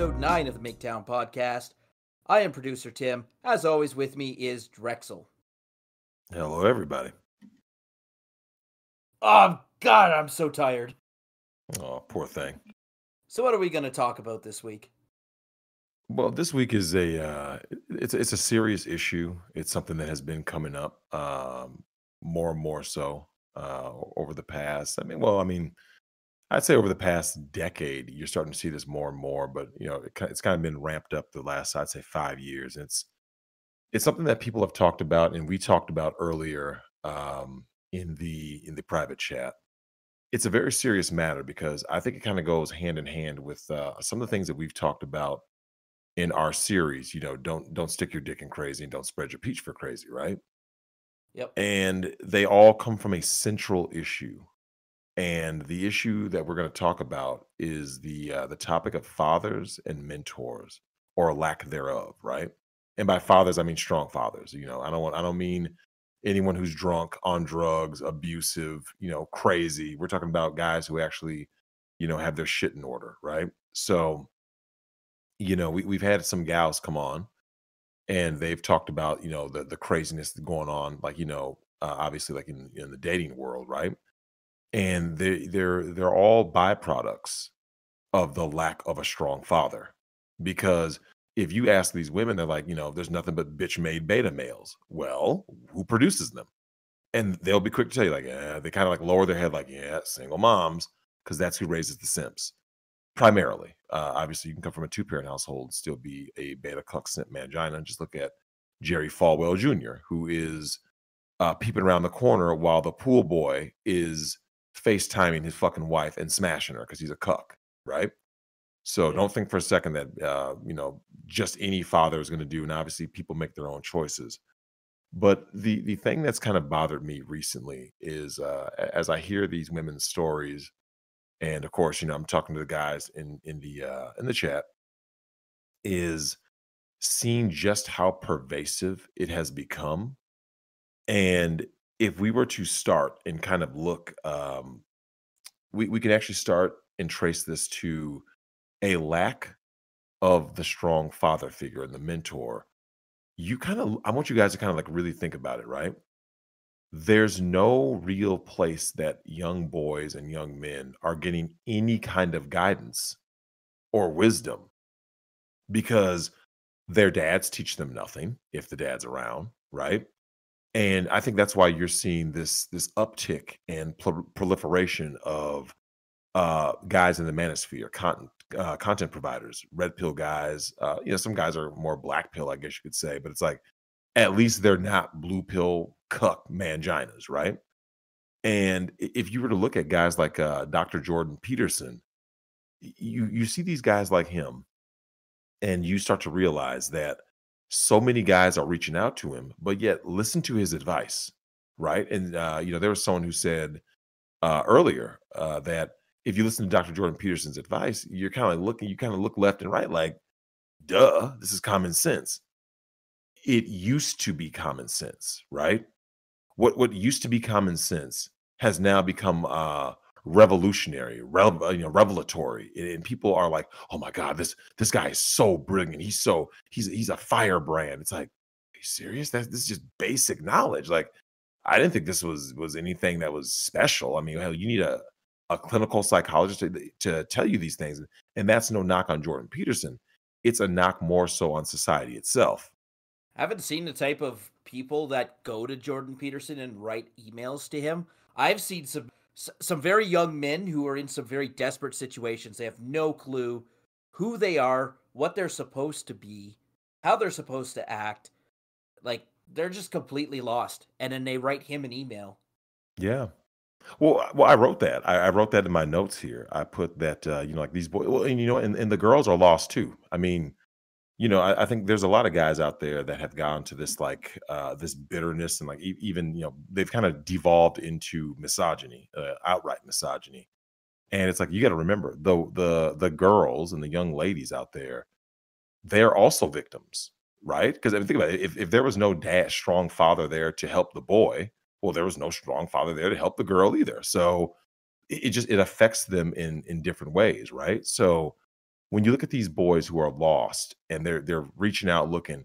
episode 9 of the Migtown podcast. I am producer Tim. As always, with me is Drexel. Hello, everybody. Oh, God, I'm so tired. Oh, poor thing. So what are we going to talk about this week? Well, this week is it's a serious issue. It's something that has been coming up more and more so over the past. I'd say over the past decade, you're starting to see this more and more. But it's kind of been ramped up the last, I'd say, 5 years. It's something that people have talked about, and we talked about earlier in the private chat. It's a very serious matter because I think it kind of goes hand in hand with some of the things that we've talked about in our series. Don't stick your dick in crazy and don't spread your peach for crazy, right? Yep. And they all come from a central issue. And the issue that we're going to talk about is the topic of fathers and mentors, or lack thereof, right? And by fathers, I mean strong fathers. I don't mean anyone who's drunk, on drugs, abusive, crazy. We're talking about guys who actually, have their shit in order, right? So, we've had some gals come on and they've talked about, the craziness going on, like, obviously like in the dating world, right? And they're all byproducts of the lack of a strong father. Because if you ask these women, they're like, there's nothing but bitch made beta males. Well, who produces them? And they'll be quick to tell you, like, yeah, they kind of like lower their head, like, yeah, single moms, because that's who raises the simps. Primarily. Obviously, you can come from a two-parent household and still be a beta cuck simp mangina. Just look at Jerry Falwell Jr., who is peeping around the corner while the pool boy is FaceTiming his fucking wife and smashing her because he's a cuck, right? So Yeah. don't think for a second that just any father is going to do. And obviously, people make their own choices. But the thing that's kind of bothered me recently is as I hear these women's stories, and of course, I'm talking to the guys in the chat, is seeing just how pervasive it has become. And if we were to start and kind of look, we can actually start and trace this to a lack of the strong father figure and the mentor. I want you guys to kind of like really think about it, right? There's no real place that young boys and young men are getting any kind of guidance or wisdom because their dads teach them nothing if the dad's around, right? And I think that's why you're seeing this uptick and proliferation of guys in the manosphere, content providers, red pill guys. Some guys are more black pill, I guess you could say, but it's like at least they're not blue pill cuck manginas, right? And if you were to look at guys like Dr. Jordan Peterson, you see these guys like him, and you start to realize that so many guys are reaching out to him, but yet listen to his advice, right? And there was someone who said earlier that if you listen to Dr. Jordan Peterson's advice, you're kind of looking, you kind of look left and right, like, duh, this is common sense. It used to be common sense, right? What used to be common sense has now become revolutionary, revelatory, and people are like, "Oh my god, this guy is so brilliant. He's a firebrand." It's like, are you serious? This is just basic knowledge. Like, I didn't think this was anything that was special. I mean, hell, you need a clinical psychologist to tell you these things, and that's no knock on Jordan Peterson. It's a knock more so on society itself. I haven't seen the type of people that go to Jordan Peterson and write emails to him. I've seen some very young men who are in some very desperate situations. They have no clue who they are, what they're supposed to be, how they're supposed to act. Like, they're just completely lost. And then they write him an email. Yeah. Well, I wrote that. I wrote that in my notes here. I put that, like these boys, well, and the girls are lost too. I mean, I think there's a lot of guys out there that have gone to this like this bitterness and like even they've kind of devolved into misogyny, outright misogyny. And it's like you got to remember the girls and the young ladies out there, they're also victims, right? Because I mean, think about it. If there was no strong father there to help the boy, well, there was no strong father there to help the girl either. So it affects them in different ways, right? So when you look at these boys who are lost and they're reaching out looking,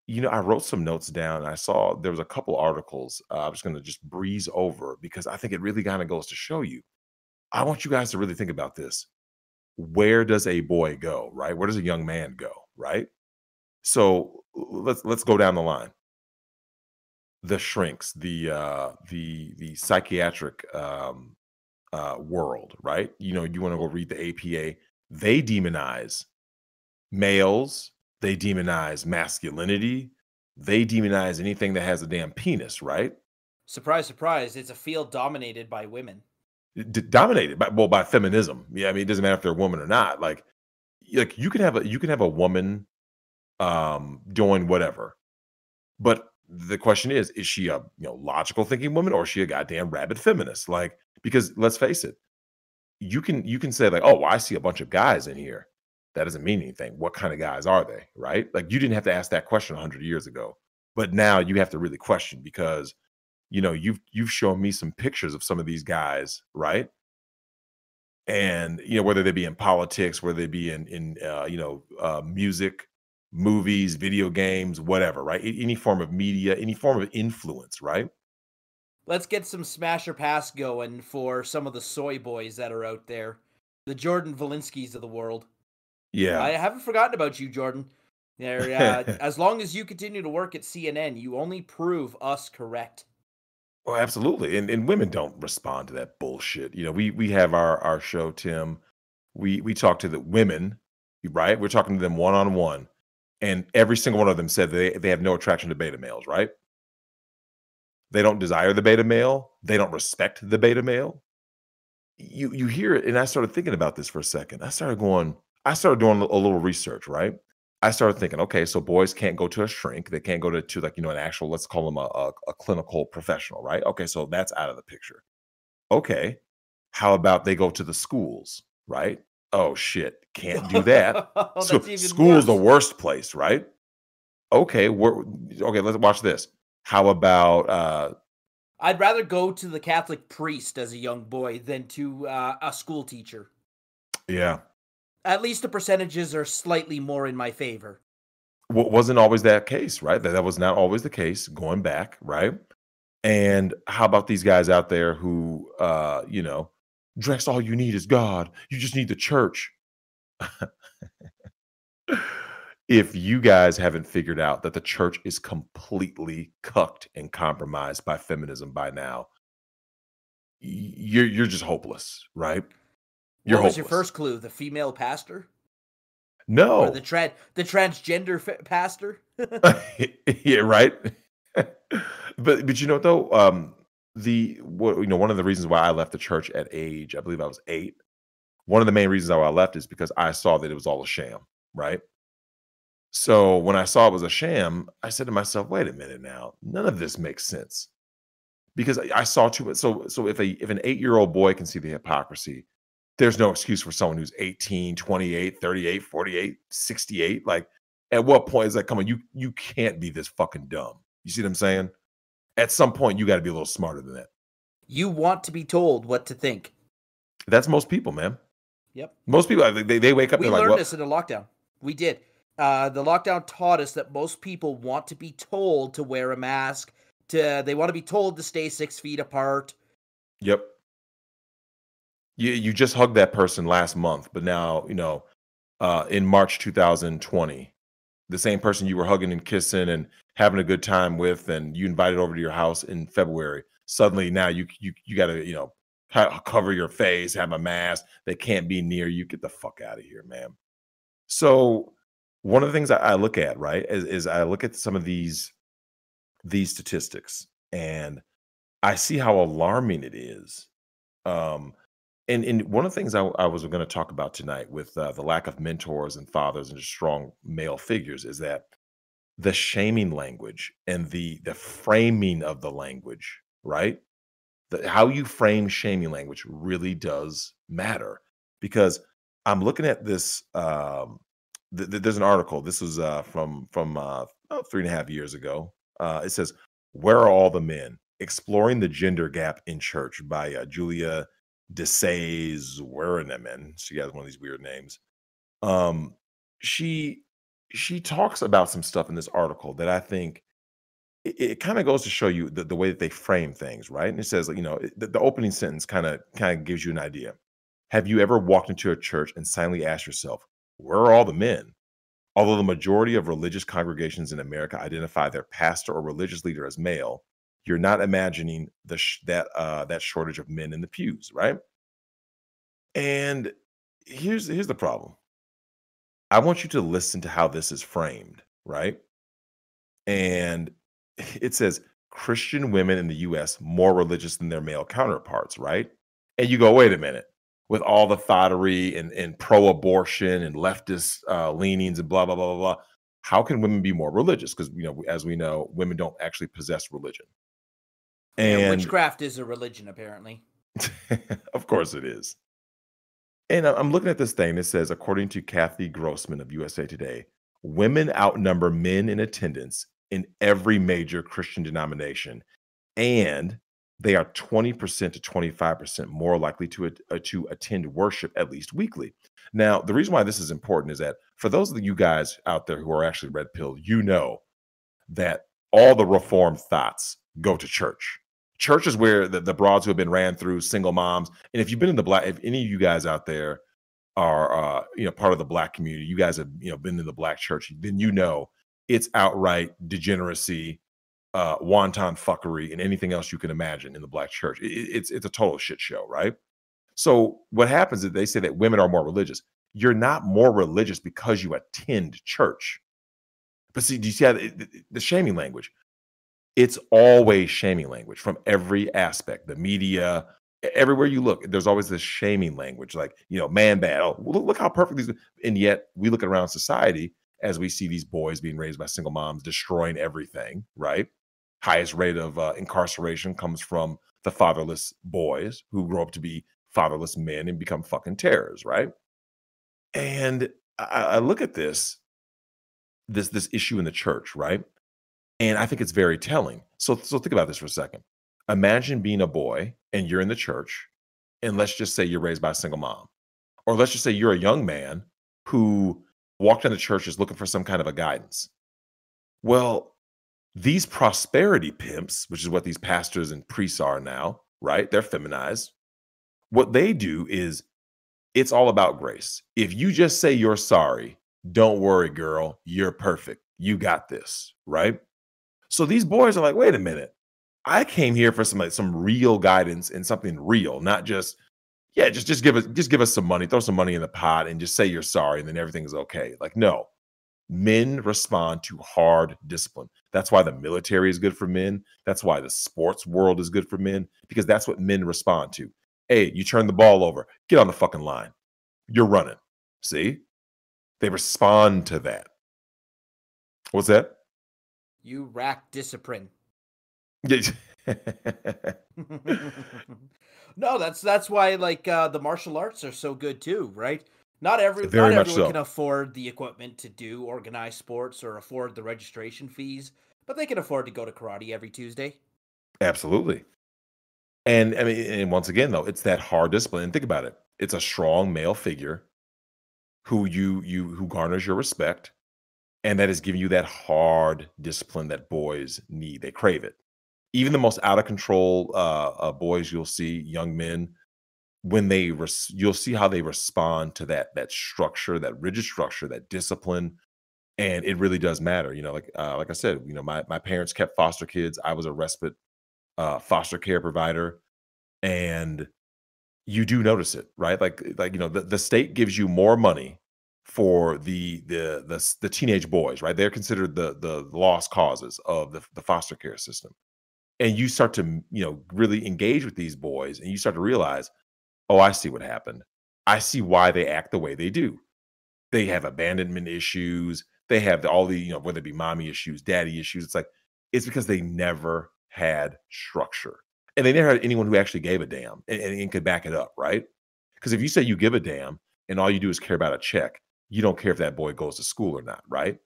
I wrote some notes down and I saw there was a couple articles. I'm just going to just breeze over because I think it really kind of goes to show you. I want you guys to really think about this. Where does a boy go, right? Where does a young man go, right? So let's go down the line. The shrinks, the psychiatric world, right? You want to go read the APA. They demonize males, they demonize masculinity, they demonize anything that has a damn penis, right? Surprise, surprise, it's a field dominated by women. Dominated by feminism. Yeah, I mean, it doesn't matter if they're a woman or not. Like you can have a woman doing whatever. But the question is she a logical thinking woman or is she a goddamn rabid feminist? Like, because let's face it, you can say like, oh, well, I see a bunch of guys in here. That doesn't mean anything. What kind of guys are they? Right? Like you didn't have to ask that question 100 years ago. But now you have to really question because you've shown me some pictures of some of these guys, right? And whether they be in politics, whether they be in music, movies, video games, whatever, right? Any form of media, any form of influence, right? Let's get some smash or pass going for some of the soy boys that are out there. The Jordan Valinskis of the world. Yeah. I haven't forgotten about you, Jordan. As long as you continue to work at CNN, you only prove us correct. Well, absolutely. And women don't respond to that bullshit. We have our show, Tim. We talk to the women, right? We're talking to them one on one. And every single one of them said they have no attraction to beta males, right? They don't desire the beta male. They don't respect the beta male. You hear it, and I started thinking about this for a second. I started doing a little research, right? I started thinking, okay, so boys can't go to a shrink. They can't go to like, an actual, let's call them a clinical professional, right? Okay, so that's out of the picture. Okay, how about they go to the schools, right? Oh shit, can't do that. So That's even school's the worse. worst place, right? Okay, let's watch this. How about I'd rather go to the Catholic priest as a young boy than to a school teacher. yeah. At least the percentages are slightly more in my favor. Wasn't always that case, right? That was not always the case going back, right? And how about these guys out there who, Drex, all you need is God. You just need the church. If you guys haven't figured out that the church is completely cucked and compromised by feminism by now, you're just hopeless, right? You're What was your hopeless. first clue? The female pastor? Or the No. transgender pastor? Yeah, right. But you know what though, one of the reasons why I left the church at age, I believe I was 8. One of the main reasons why I left is because I saw that it was all a sham, right? So when I saw it was a sham, I said to myself, "Wait a minute now, none of this makes sense." Because I saw too much. So if an 8-year-old boy can see the hypocrisy, there's no excuse for someone who's 18, 28, 38, 48, 68. Like, at what point is that come on? You can't be this fucking dumb. You see what I'm saying? At some point, you got to be a little smarter than that. You want to be told what to think. That's most people, man. Yep. Most people, they wake up, We they're like, learned well, this in the lockdown. We did. The lockdown taught us that most people want to be told to wear a mask. They want to be told to stay 6 feet apart. yep. You just hugged that person last month, but now, in March 2020, the same person you were hugging and kissing and having a good time with, and you invited over to your house in February. Suddenly now you got to, cover your face, have a mask. They can't be near you. Get the fuck out of here, man. So one of the things I look at, right, is I look at some of these statistics and I see how alarming it is. Um, and one of the things I was going to talk about tonight with the lack of mentors and fathers and just strong male figures is that the shaming language and the framing of the language, right? How you frame shaming language really does matter because I'm looking at this. There's an article. This was from about 3.5 years ago. It says, "Where are all the men? Exploring the gender gap in church" by Julia DeSays Werenemen. She has one of these weird names. Um, she she talks about some stuff in this article that I think it kind of goes to show you the way that they frame things, right? And it says, like, the opening sentence kind of gives you an idea. Have you ever walked into a church and silently asked yourself, where are all the men? Although the majority of religious congregations in America identify their pastor or religious leader as male, you're not imagining that shortage of men in the pews, right? And here's the problem. I want you to listen to how this is framed, right? And it says Christian women in the US more religious than their male counterparts, right? And you go, wait a minute, with all the thottery and pro-abortion and leftist leanings and blah blah blah blah blah. How can women be more religious? Because as we know, women don't actually possess religion. Yeah, And witchcraft is a religion, apparently. of course it is. And I'm looking at this thing that says, according to Kathy Grossman of USA Today, women outnumber men in attendance in every major Christian denomination, and they are 20% to 25% more likely to attend worship at least weekly. Now, the reason why this is important is that for those of you guys out there who are actually red pilled, you know that all the reformed thoughts go to church. Church is where the broads who have been ran through, single moms. And if you've been in the black, if any of you guys out there are part of the black community, you guys have been in the black church, then it's outright degeneracy, wanton fuckery, and anything else you can imagine in the black church. It's a total shit show, right? So what happens is they say that women are more religious. You're not more religious because you attend church. But see, do you see how the shaming language? It's always shaming language from every aspect. The media, everywhere you look, there's always this shaming language, like, man bad. Oh, look how perfect these. And yet we look around society as we see these boys being raised by single moms, destroying everything, right? Highest rate of incarceration comes from the fatherless boys who grow up to be fatherless men and become fucking terrors, right? And I look at this issue in the church, right? And I think it's very telling. So think about this for a second. Imagine being a boy and you're in the church, and let's just say you're raised by a single mom. Or let's just say you're a young man who walked into church is looking for some kind of a guidance. Well, these prosperity pimps, which is what these pastors and priests are now, right? They're feminized. What they do is it's all about grace. If you just say you're sorry, don't worry, girl, you're perfect. You got this, right? So these boys are like, wait a minute. I came here for some real guidance and something real, not just, yeah, just give us some money, throw some money in the pot and just say you're sorry and then everything is okay. Like, no. Men respond to hard discipline. That's why the military is good for men. That's why the sports world is good for men, because that's what men respond to. Hey, you turn the ball over, get on the fucking line. You're running. See? They respond to that. What's that? You rack discipline. Yeah. No, that's why the martial arts are so good too, right? Not Very much everyone can so. afford the equipment to do organized sports or afford the registration fees, but they can afford to go to karate every Tuesday. Absolutely. And I mean, and once again, though, it's that hard discipline. And think about it. It's a strong male figure who garners your respect, and that is giving you that hard discipline that boys need. They crave it. Even the most out of control boys you'll see, young men, when you'll see how they respond to that structure, that rigid structure, that discipline, and it really does matter. Like I said, my parents kept foster kids. I was a respite foster care provider, and you do notice it, right? The state gives you more money for the teenage boys, right? They're considered the lost causes of the foster care system. And you start to, really engage with these boys and you start to realize, oh, I see what happened. I see why they act the way they do. They have abandonment issues. They have all the, whether it be mommy issues, daddy issues. It's because they never had structure. And they never had anyone who actually gave a damn and could back it up, right? Because if you say you give a damn and all you do is care about a check, you don't care if that boy goes to school or not, right?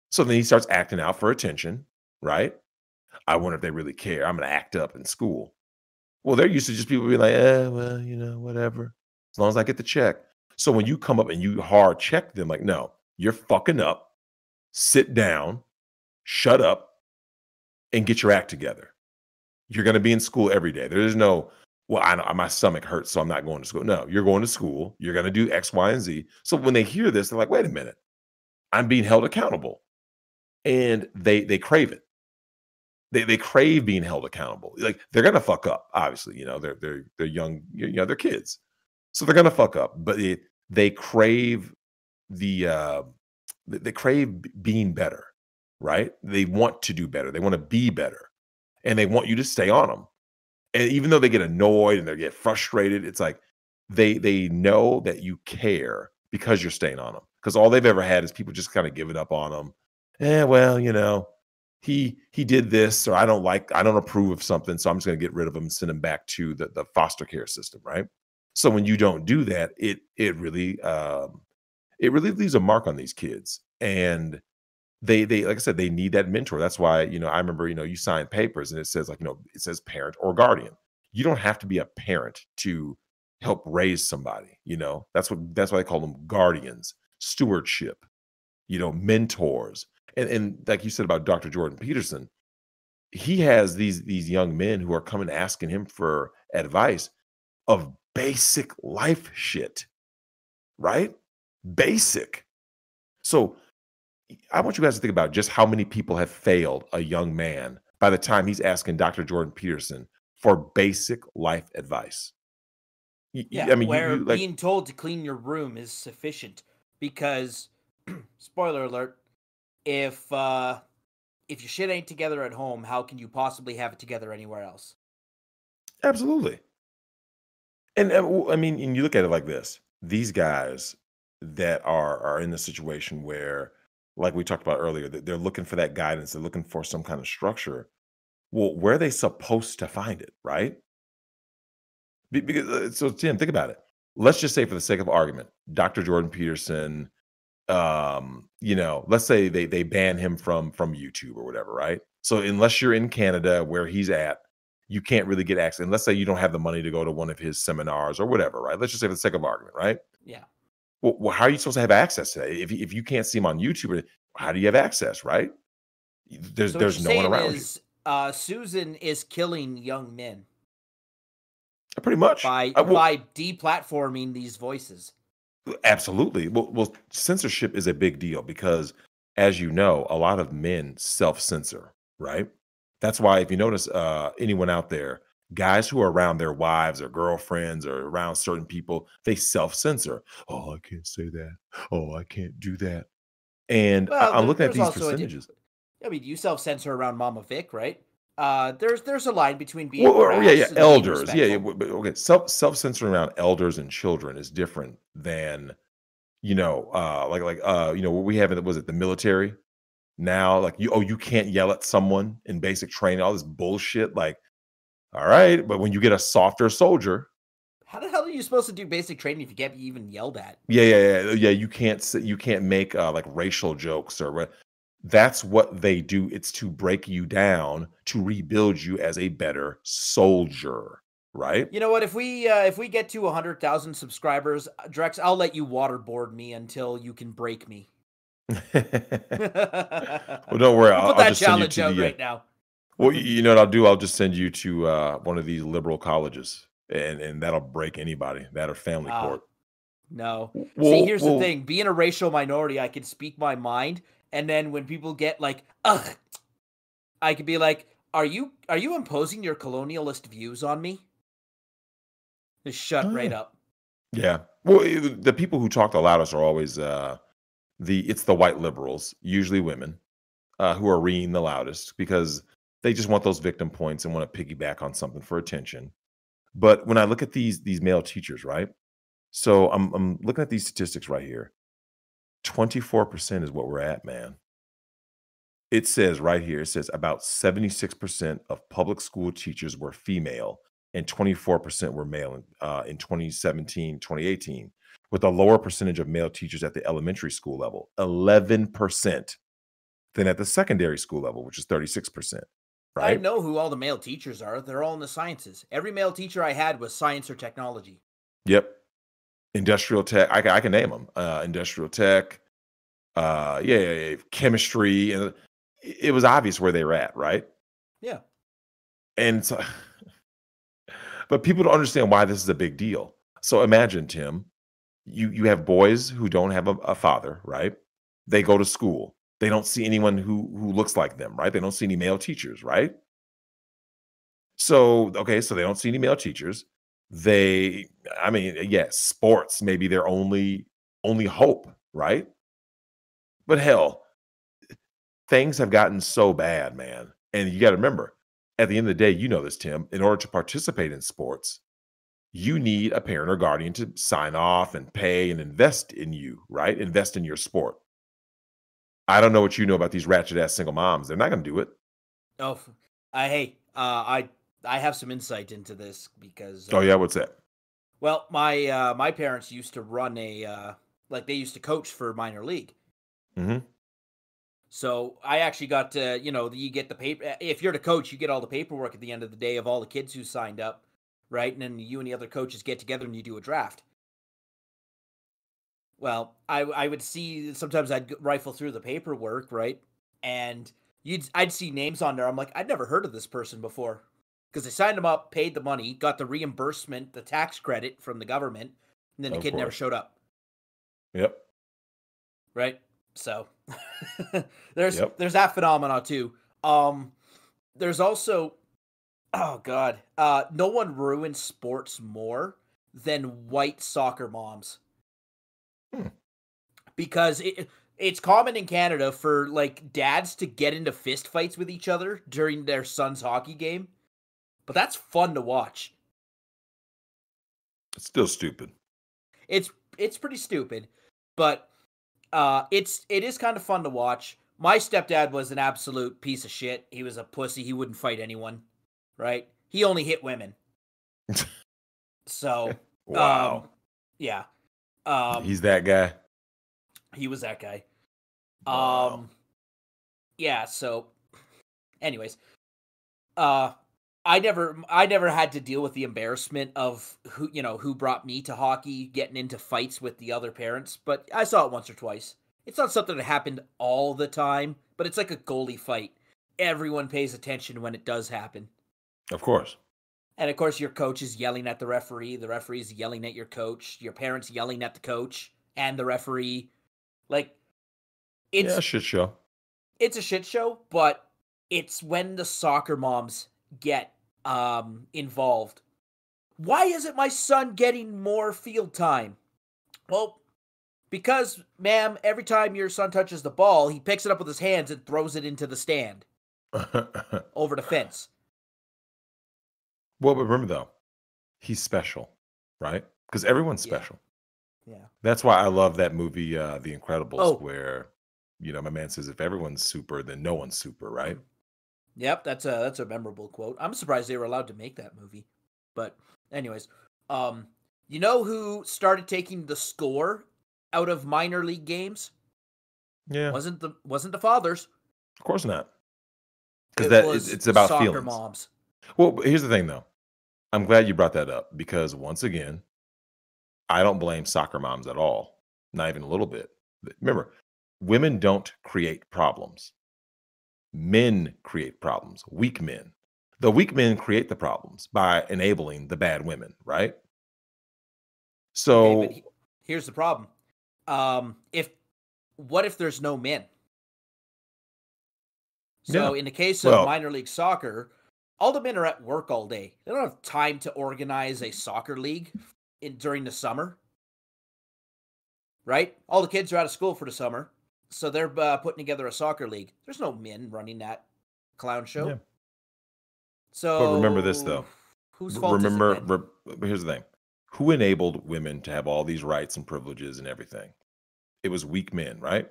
So then he starts acting out for attention, right? I wonder if they really care. I'm going to act up in school. Well, they're used to just people being like, well, whatever. As long as I get the check. So when you come up and you hard check them, like, no, you're fucking up. Sit down, shut up, and get your act together. You're going to be in school every day. There is no, well, my stomach hurts, so I'm not going to school. No, you're going to school. You're going to do X, Y, and Z. So when they hear this, they're like, wait a minute, I'm being held accountable, and they crave it. They crave being held accountable. Like they're going to fuck up. Obviously, they're young. They're kids, so they're going to fuck up. But they crave the they crave being better, right? They want to do better. They want to be better, and they want you to stay on them. And even though they get annoyed and they get frustrated, it's like they know that you care because you're staying on them. Because all they've ever had is people just kind of giving up on them. Well, he did this, or I don't approve of something, so I'm just going to get rid of him and send him back to the foster care system, right? So when you don't do that, it really leaves a mark on these kids, and they like I said, they need that mentor. That's why, I remember, you sign papers and it says like, it says parent or guardian. You don't have to be a parent to help raise somebody, that's why they call them guardians, stewardship, mentors. And like you said about Dr. Jordan Peterson, he has these young men who are coming asking him for advice of basic life shit, right? Basic. So I want you guys to think about just how many people have failed a young man by the time he's asking Dr. Jordan Peterson for basic life advice. Yeah, I mean, where you like, being told to clean your room is sufficient because, spoiler alert, if your shit ain't together at home, how can you possibly have it together anywhere else? absolutely. And I mean, and you look at it like this: these guys that are in the situation where, like we talked about earlier, that they're looking for that guidance, they're looking for some kind of structure. Well, where are they supposed to find it, right? Because so Tim, think about it. Let's just say, for the sake of argument, Dr. Jordan Peterson, let's say they ban him from YouTube or whatever, right? So unless you're in Canada where he's at, you can't really get access. And let's say you don't have the money to go to one of his seminars or whatever, right? Let's just say, for the sake of argument, right? Yeah. Well, how are you supposed to have access to that if you can't see him on YouTube? How do you have access, right? There's So what there's you're no one saying around you. is, Susan is killing young men Pretty much. by deplatforming these voices. Absolutely. Well, censorship is a big deal because, as you know, a lot of men self-censor, right? That's why, if you notice, anyone out there, guys who are around their wives or girlfriends or around certain people, they self-censor. Oh, I can't say that. Oh, I can't do that. And Well, I'm looking at there's these also percentages. I mean, you self-censor around Mama Vic, right? There's a line between being Well, yeah, crass and being elders. Yeah, respectful. but okay. Self-censoring around elders and children is different than, what we have in was it the military now? Like, you can't yell at someone in basic training, all this bullshit. Like, all right, but when you get a softer soldier, How the hell are you supposed to do basic training if you can't be even yelled at? yeah, you can't make like racial jokes or what. That's what they do. It's to break you down to rebuild you as a better soldier, right? You know what? If we get to 100,000 subscribers, Drex, I'll let you waterboard me until you can break me. Well, We'll don't worry. put I'll that just send you challenge to out the. right now. Well, you know what I'll do? I'll just send you to one of these liberal colleges, and that'll break anybody. That or family Ah, court. no. See, Well, here's the well, thing. Being a racial minority, I can speak my mind, and then when people get like, ugh, I could be like, are you imposing your colonialist views on me? Just shut oh right yeah, up. yeah. Well, the people who talk the loudest are always it's the white liberals, usually women, who are reading the loudest because they just want those victim points and want to piggyback on something for attention. But when I look at these male teachers, right? So I'm looking at these statistics right here. 24% is what we're at, man. It says right here, it says about 76% of public school teachers were female and 24% were male in 2017, 2018, with a lower percentage of male teachers at the elementary school level, 11%, than at the secondary school level, which is 36%, I right? know who all the male teachers are. They're all in the sciences. Every male teacher I had was science or technology. Yep. Industrial tech, I can name them. Industrial tech, yeah, chemistry, and it was obvious where they were at, right? Yeah. And so, but people don't understand why this is a big deal. So imagine, Tim, you have boys who don't have a father, right? They go to school. They don't see anyone who looks like them, right? They don't see any male teachers, right? So, okay, so they don't see any male teachers. They, I mean, yes, sports may be their only hope, right? But hell, things have gotten so bad, man. And you got to remember, at the end of the day, you know this, Tim, in order to participate in sports, you need a parent or guardian to sign off and pay and invest in you, right? Invest in your sport. I don't know what you know about these ratchet ass single moms. They're not going to do it. Oh, I have some insight into this because Oh, yeah. What's that? well, my parents used to run like they used to coach for minor league. Hmm. So I actually got to, you get the paper. If you're the coach, you get all the paperwork at the end of the day of all the kids who signed up, right? And then you and the other coaches get together and you do a draft. Well, I would see sometimes I'd rifle through the paperwork, right? And I'd see names on there. I'm like, I'd never heard of this person before because they signed them up, paid the money, got the reimbursement, the tax credit from the government, and then the Of kid never course. showed up, Yep. right? So there's Yep. there's that phenomena too. There's also, oh god, no one ruins sports more than white soccer moms Hmm. because it's common in Canada for like dads to get into fist fights with each other during their son's hockey game, but that's fun to watch. It's still stupid. It's pretty stupid, but it is kind of fun to watch. My stepdad was an absolute piece of shit. He was a pussy. He wouldn't fight anyone, right? He only hit women. So, Wow. yeah. He's that guy. He was that guy. Wow. Yeah, so anyways, uh I never had to deal with the embarrassment of who brought me to hockey, getting into fights with the other parents, but I saw it once or twice. It's not something that happened all the time, but it's like a goalie fight. Everyone pays attention when it does happen. Of course. And of course your coach is yelling at the referee's yelling at your coach, your parents yelling at the coach and the referee. Like Yeah, it's shit show. it's a shit show, but it's when the soccer moms get involved. Why isn't my son getting more field time? Well, because, ma'am, every time your son touches the ball, he picks it up with his hands and throws it into the stand over the fence. Well, but remember though, he's special, right? Because everyone's Yeah. special. Yeah. That's why I love that movie, The Incredibles, Oh, where my man says, "If everyone's super, then no one's super," right? yep, that's a memorable quote. I'm surprised they were allowed to make that movie. But anyways, um you know who started taking the score out of minor league games? Yeah, Wasn't the fathers. of course not. Because It was it's about soccer feelings. moms. Well, but here's the thing, though. I'm glad you brought that up because once again, I don't blame soccer moms at all, not even a little bit. Remember, women don't create problems. Men create problems, weak men. The weak men create the problems by enabling the bad women, right? Okay, but So, here's the problem. If what if there's no men? yeah. So in the case of Well, minor league soccer, all the men are at work all day. They don't have time to organize a soccer league during the summer, right? All the kids are out of school for the summer, so they're putting together a soccer league. There's no men running that clown yeah. show. But remember this So though. whose fault is it Remember, then? here's the thing. Who enabled women to have all these rights and privileges and everything? It was weak men, right?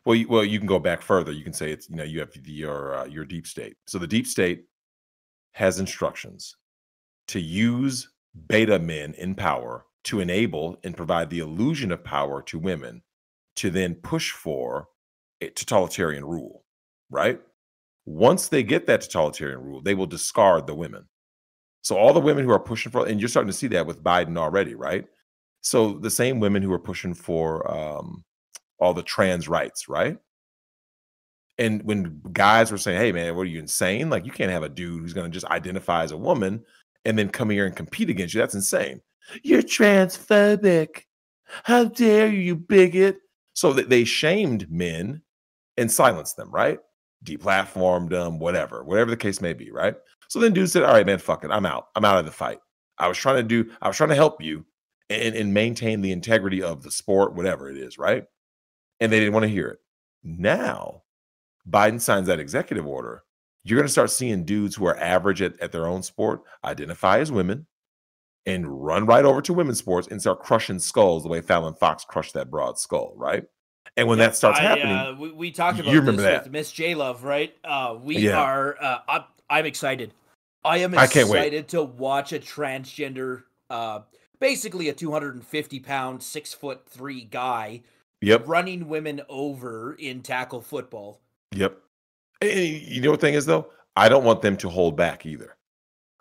Well, you can go back further. You can say it's you have your deep state. So the deep state has instructions to use beta men in power to enable and provide the illusion of power to women to then push for a totalitarian rule, right? Once they get that totalitarian rule, they will discard the women. So all the women who are pushing for, and you're starting to see that with Biden already, right? So the same women who are pushing for all the trans rights, right? And when guys were saying, "Hey, man, what are you insane? Like, you can't have a dude who's going to just identify as a woman and then come here and compete against you. That's insane. You're transphobic. How dare you, you bigot?" So that they shamed men and silenced them, right? Deplatformed them, whatever the case may be, right? So then dude said, "All right, man, fuck it. I'm out. I'm out of the fight. I was trying to help you and maintain the integrity of the sport, whatever it is, right?" And they didn't want to hear it. Now Biden signs that executive order, you're going to start seeing dudes who are average at their own sport identify as women and run right over to women's sports and start crushing skulls the way Fallon Fox crushed that broad skull, right? And when that Yep, starts happening, we talked you about remember this with that. Miss J Love, right? We Yeah, are. I'm excited. I am I can't wait. excited to watch a transgender, basically a 250-pound, 6'3" guy Yep, running women over in tackle football. yep. And you know what the thing is though? I don't want them to hold back either.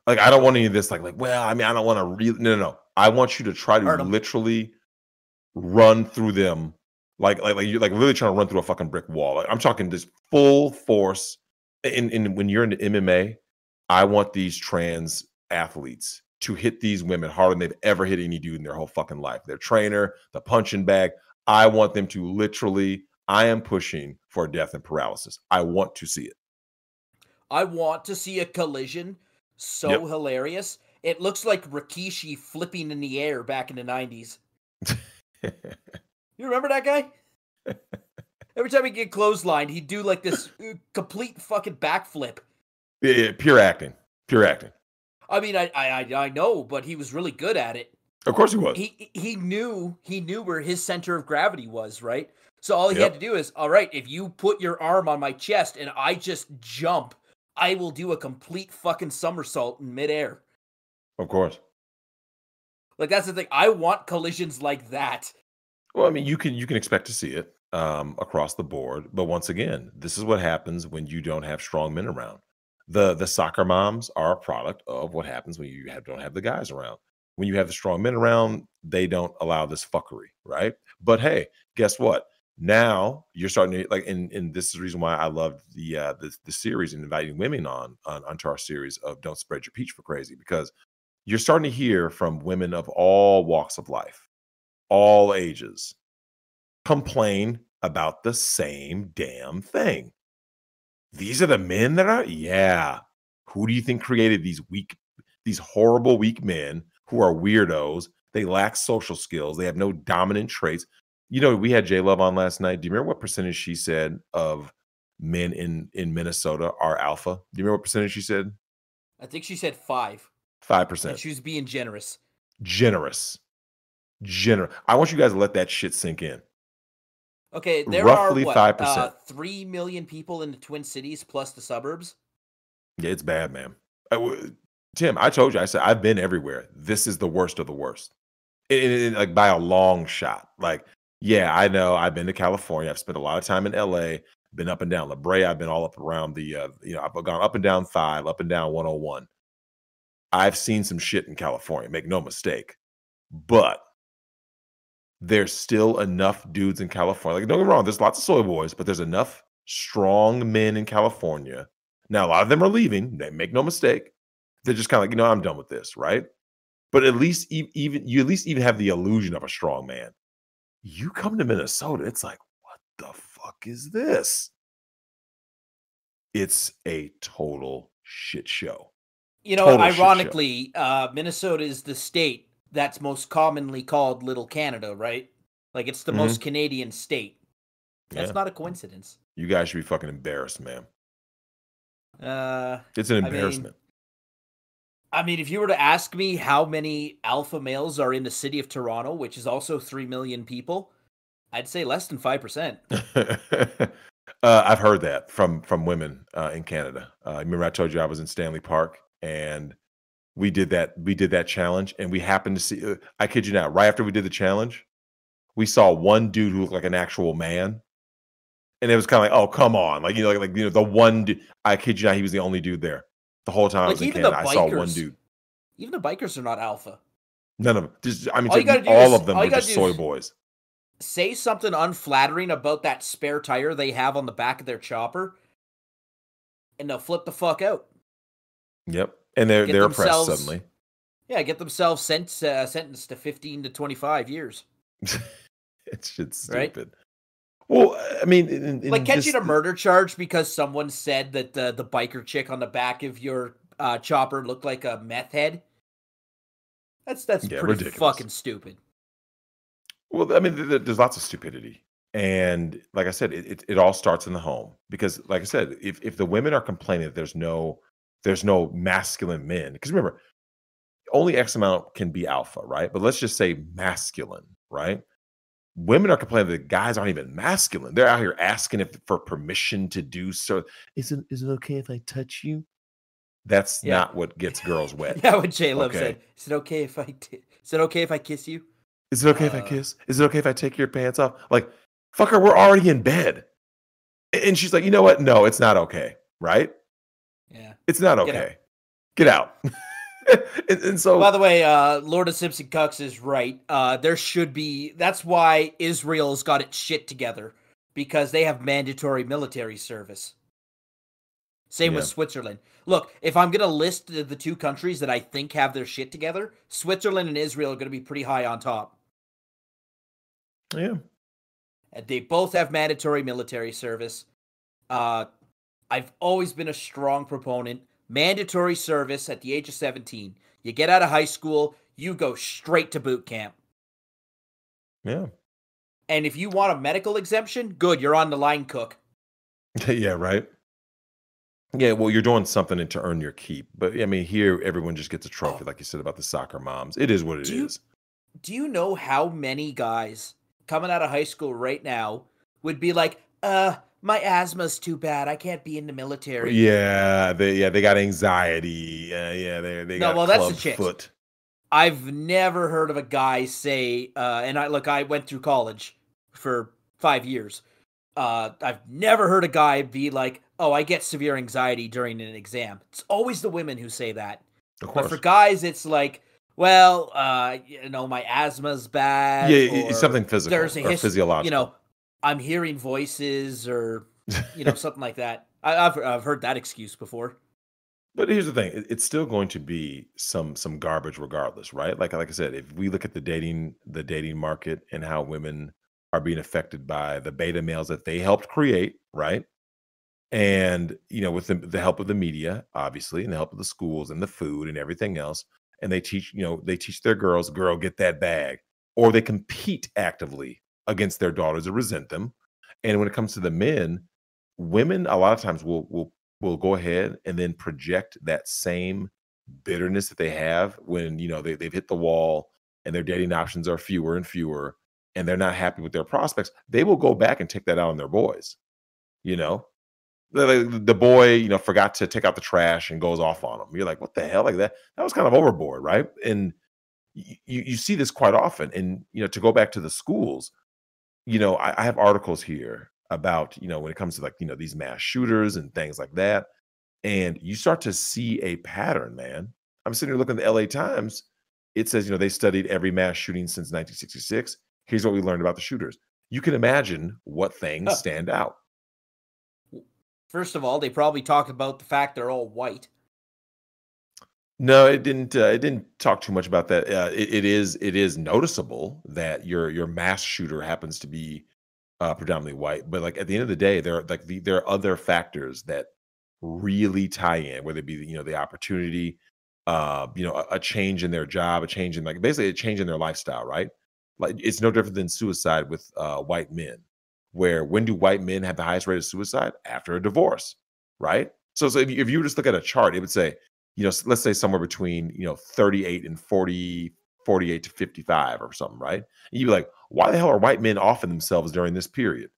Like I don't want any of this. Well, I mean, I don't want to really. No, no, no. I want you to try to Hurt him. literally run through them like you're like really trying to run through a fucking brick wall. Like I'm talking just full force. In when you're into MMA, I want these trans athletes to hit these women harder than they've ever hit any dude in their whole fucking life. Their trainer, the punching bag. I want them to literally. I am pushing for death and paralysis. I want to see it. I want to see a collision so Yep. hilarious. It looks like Rikishi flipping in the air back in the 90s. You remember that guy? Every time he get clotheslined, he'd do like this complete fucking backflip. Yeah, pure acting. Pure acting. I mean, I know, but he was really good at it. Of course he was. He knew where his center of gravity was, right? So all he had to Yep. do is, all right, if you put your arm on my chest and I just jump, I will do a complete fucking somersault in midair. Of course. Like that's the thing. I want collisions like that. Well, I mean, you can expect to see it across the board, but once again, this is what happens when you don't have strong men around. The soccer moms are a product of what happens when don't have the guys around. When you have the strong men around, they don't allow this fuckery, right? But hey, guess what? Now you're starting to like, and this is the reason why I love the series and inviting women onto our series of "Don't Spread Your Peach for Crazy" because you're starting to hear from women of all walks of life, all ages, complain about the same damn thing. These are the men that are, yeah. Who do you think created these horrible weak men who are weirdos? They lack social skills. They have no dominant traits. You know, we had J Love on last night. Do you remember what percentage she said of men in Minnesota are alpha? Do you remember what percentage she said? I think she said 5, and 5%. she was being generous. Generous. Generous. I want you guys to let that shit sink in. Okay, there are Roughly what 5%. 3 million people in the Twin Cities plus the suburbs. Yeah, it's bad, man. Tim, I told you, I said, I've been everywhere. This is the worst of the worst. Like by a long shot. Like, yeah, I know. I've been to California. I've spent a lot of time in LA, been up and down La Brea. I've been all up around I've gone up and down 5, up and down 101. I've seen some shit in California, make no mistake. But there's still enough dudes in California. Like, don't get me wrong, there's lots of soy boys, but there's enough strong men in California. Now, a lot of them are leaving. They make no mistake. They're just kind of like, I'm done with this, right? But at least even have the illusion of a strong man. You come to Minnesota, it's like, what the fuck is this? It's a total shit show. You know, Total shit show. ironically, Minnesota is the state that's most commonly called Little Canada, right? Like it's the most Canadian state. That's not a coincidence. You guys should be fucking embarrassed, man. It's an embarrassment. I mean, if you were to ask me how many alpha males are in the city of Toronto, which is also 3 million people, I'd say less than 5%. I've heard that from women in Canada. Remember I told you I was in Stanley Park and we did that challenge and we happened to see I kid you not, right after we did the challenge, we saw one dude who looked like an actual man. And it was kind of like, oh, come on. Like, the one dude, I kid you not, he was the only dude there. The whole time I was in Canada, I saw one dude. Even the bikers are not alpha. None of them. Just, I mean, All you gotta do all is of them all were you gotta just do soy is boys. say something unflattering about that spare tire they have on the back of their chopper, and they'll flip the fuck out. Yep, and Get they're oppressed themselves suddenly. Yeah, get themselves sentenced to 15 to 25 years, It's just right? stupid. Well, I mean, Like in catching this, a murder charge because someone said that the biker chick on the back of your chopper looked like a meth head. That's yeah, pretty ridiculous. fucking stupid. Well, I mean, there's lots of stupidity, and like I said, it all starts in the home because, like I said, if the women are complaining that there's no masculine men, because remember, only X amount can be alpha, right? But let's just say masculine, right? Women are complaining that guys aren't even masculine. They're out here asking if for permission to do so. Is it okay if I touch you? That's Yeah, not what gets girls wet. yeah. What J Love Okay. said. Is it okay if I kiss you? Is it okay if I Uh, kiss? Is it okay if I take your pants off? Like, fucker, we're already in bed. And she's like, you know what? No, it's not okay. Right? yeah. It's not Get out. okay. Get out. And By so, the way, Lord of Simpson Cucks is right. There should be. That's why Israel's got its shit together because they have mandatory military service. Same with yeah, Switzerland. Look, if I'm going to list the two countries that I think have their shit together, Switzerland and Israel are going to be pretty high on top. yeah, And they both have mandatory military service. I've always been a strong proponent. Mandatory service at the age of 17. You get out of high school, you go straight to boot camp. yeah. And if you want a medical exemption, good, you're on the line, cook. Yeah, right. Yeah, well, you're doing something to earn your keep. But I mean, here everyone just gets a trophy, Oh, like you said about the soccer moms. It is what it do you is. do you know how many guys coming out of high school right now would be like, my asthma's too bad. I can't be in the military. They got anxiety. Yeah, they No, got well, that's the club chicks. foot. I've never heard of a guy say, and I went through college for 5 years. I've never heard a guy be like, "Oh, I get severe anxiety during an exam." It's always the women who say that. Of But for course. guys, it's like, well, my asthma's Yeah, bad, it's or something physical there's a or physiological. I'm hearing voices, or something like that. I've heard that excuse before. But here's the thing, it's still going to be some garbage regardless, right? Like I said, if we look at the dating market and how women are being affected by the beta males that they helped create, right? And with the help of the media, obviously, and the help of the schools and the food and everything else, and they teach their girls, girl, get that bag, or they compete actively against their daughters or resent them. And when it comes to the men, women a lot of times will go ahead and then project that same bitterness that they have when they've hit the wall and their dating options are fewer and fewer and they're not happy with their prospects. They will go back and take that out on their boys. You know, the boy, forgot to take out the trash and goes off on him. You're like, what the hell? Like that was kind of overboard, right? And you see this quite often. And to go back to the schools, I have articles here about when it comes to, like, these mass shooters and things like that, and you start to see a pattern, man. I'm sitting here looking at the LA Times. It says, they studied every mass shooting since 1966. Here's what we learned about the shooters. You can imagine what things Huh. stand out. First of all, they probably talked about the fact they're all white. No, it didn't. It didn't talk too much about that. It is noticeable that your mass shooter happens to be predominantly white, but like at the end of the day, there are other factors that really tie in, whether it be the opportunity, a change in their job, a change in, like, basically a change in their lifestyle, right? Like, it's no different than suicide with white men, where when do white men have the highest rate of suicide? After a divorce, right? So if you were just look at a chart, it would say, let's say somewhere between 38 and 40, 48 to 55 or something, right? And you'd be like, why the hell are white men offing themselves during this period?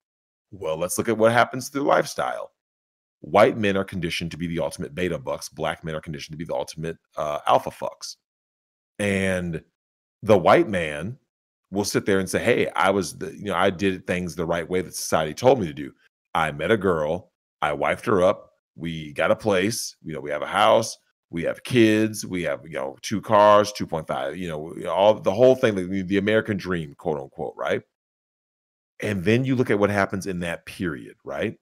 Well, let's look at what happens to their lifestyle. White men are conditioned to be the ultimate beta bucks. Black men are conditioned to be the ultimate alpha fucks. And the white man will sit there and say, "Hey, I did things the right way that society told me to do. I met a girl, I wifed her up, we got a place, we have a house, we have kids, we have, 2 cars, 2.5, all the whole thing, the American dream, quote unquote, right? And then you look at what happens in that period, right?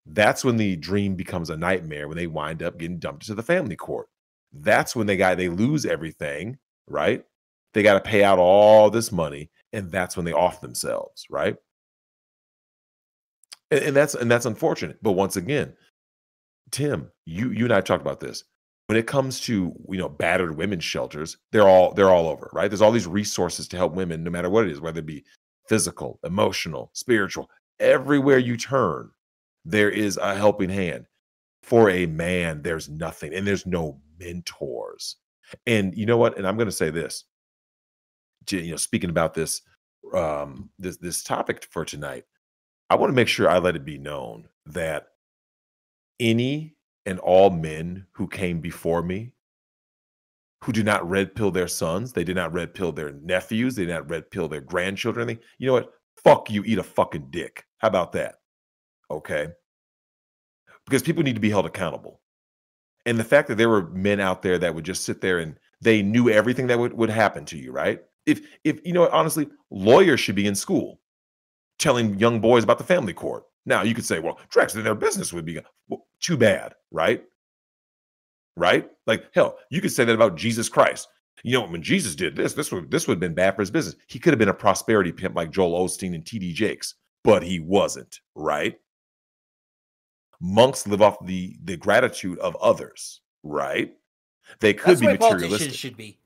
That's when the dream becomes a nightmare, when they wind up getting dumped into the family court. That's when they lose everything, right? They got to pay out all this money, and that's when they off themselves, right? And that's unfortunate. But once again, Tim, you and I talked about this. When it comes to, battered women's shelters, they're all over, right? There's all these resources to help women, no matter what it is, whether it be physical, emotional, spiritual. Everywhere you turn, there is a helping hand. For a man, there's nothing, and there's no mentors. And you know what? And I'm going to say this. Speaking about this topic for tonight, I want to make sure I let it be known that any and all men who came before me, who did not red pill their sons, they did not red pill their nephews, they did not red pill their grandchildren, anything. You know what? Fuck you, eat a fucking dick. How about that? Okay. Because people need to be held accountable. And the fact that there were men out there that would just sit there and they knew everything that would happen to you, right? If honestly, lawyers should be in school telling young boys about the family court. Now you could say, well, Drex, then their business would be too bad, right? Right? Like hell, you could say that about Jesus Christ. When Jesus did this would have been bad for his business. He could have been a prosperity pimp like Joel Osteen and TD Jakes, but he wasn't, right? Monks live off the gratitude of others, right? They could That's be the way materialistic. politicians should be.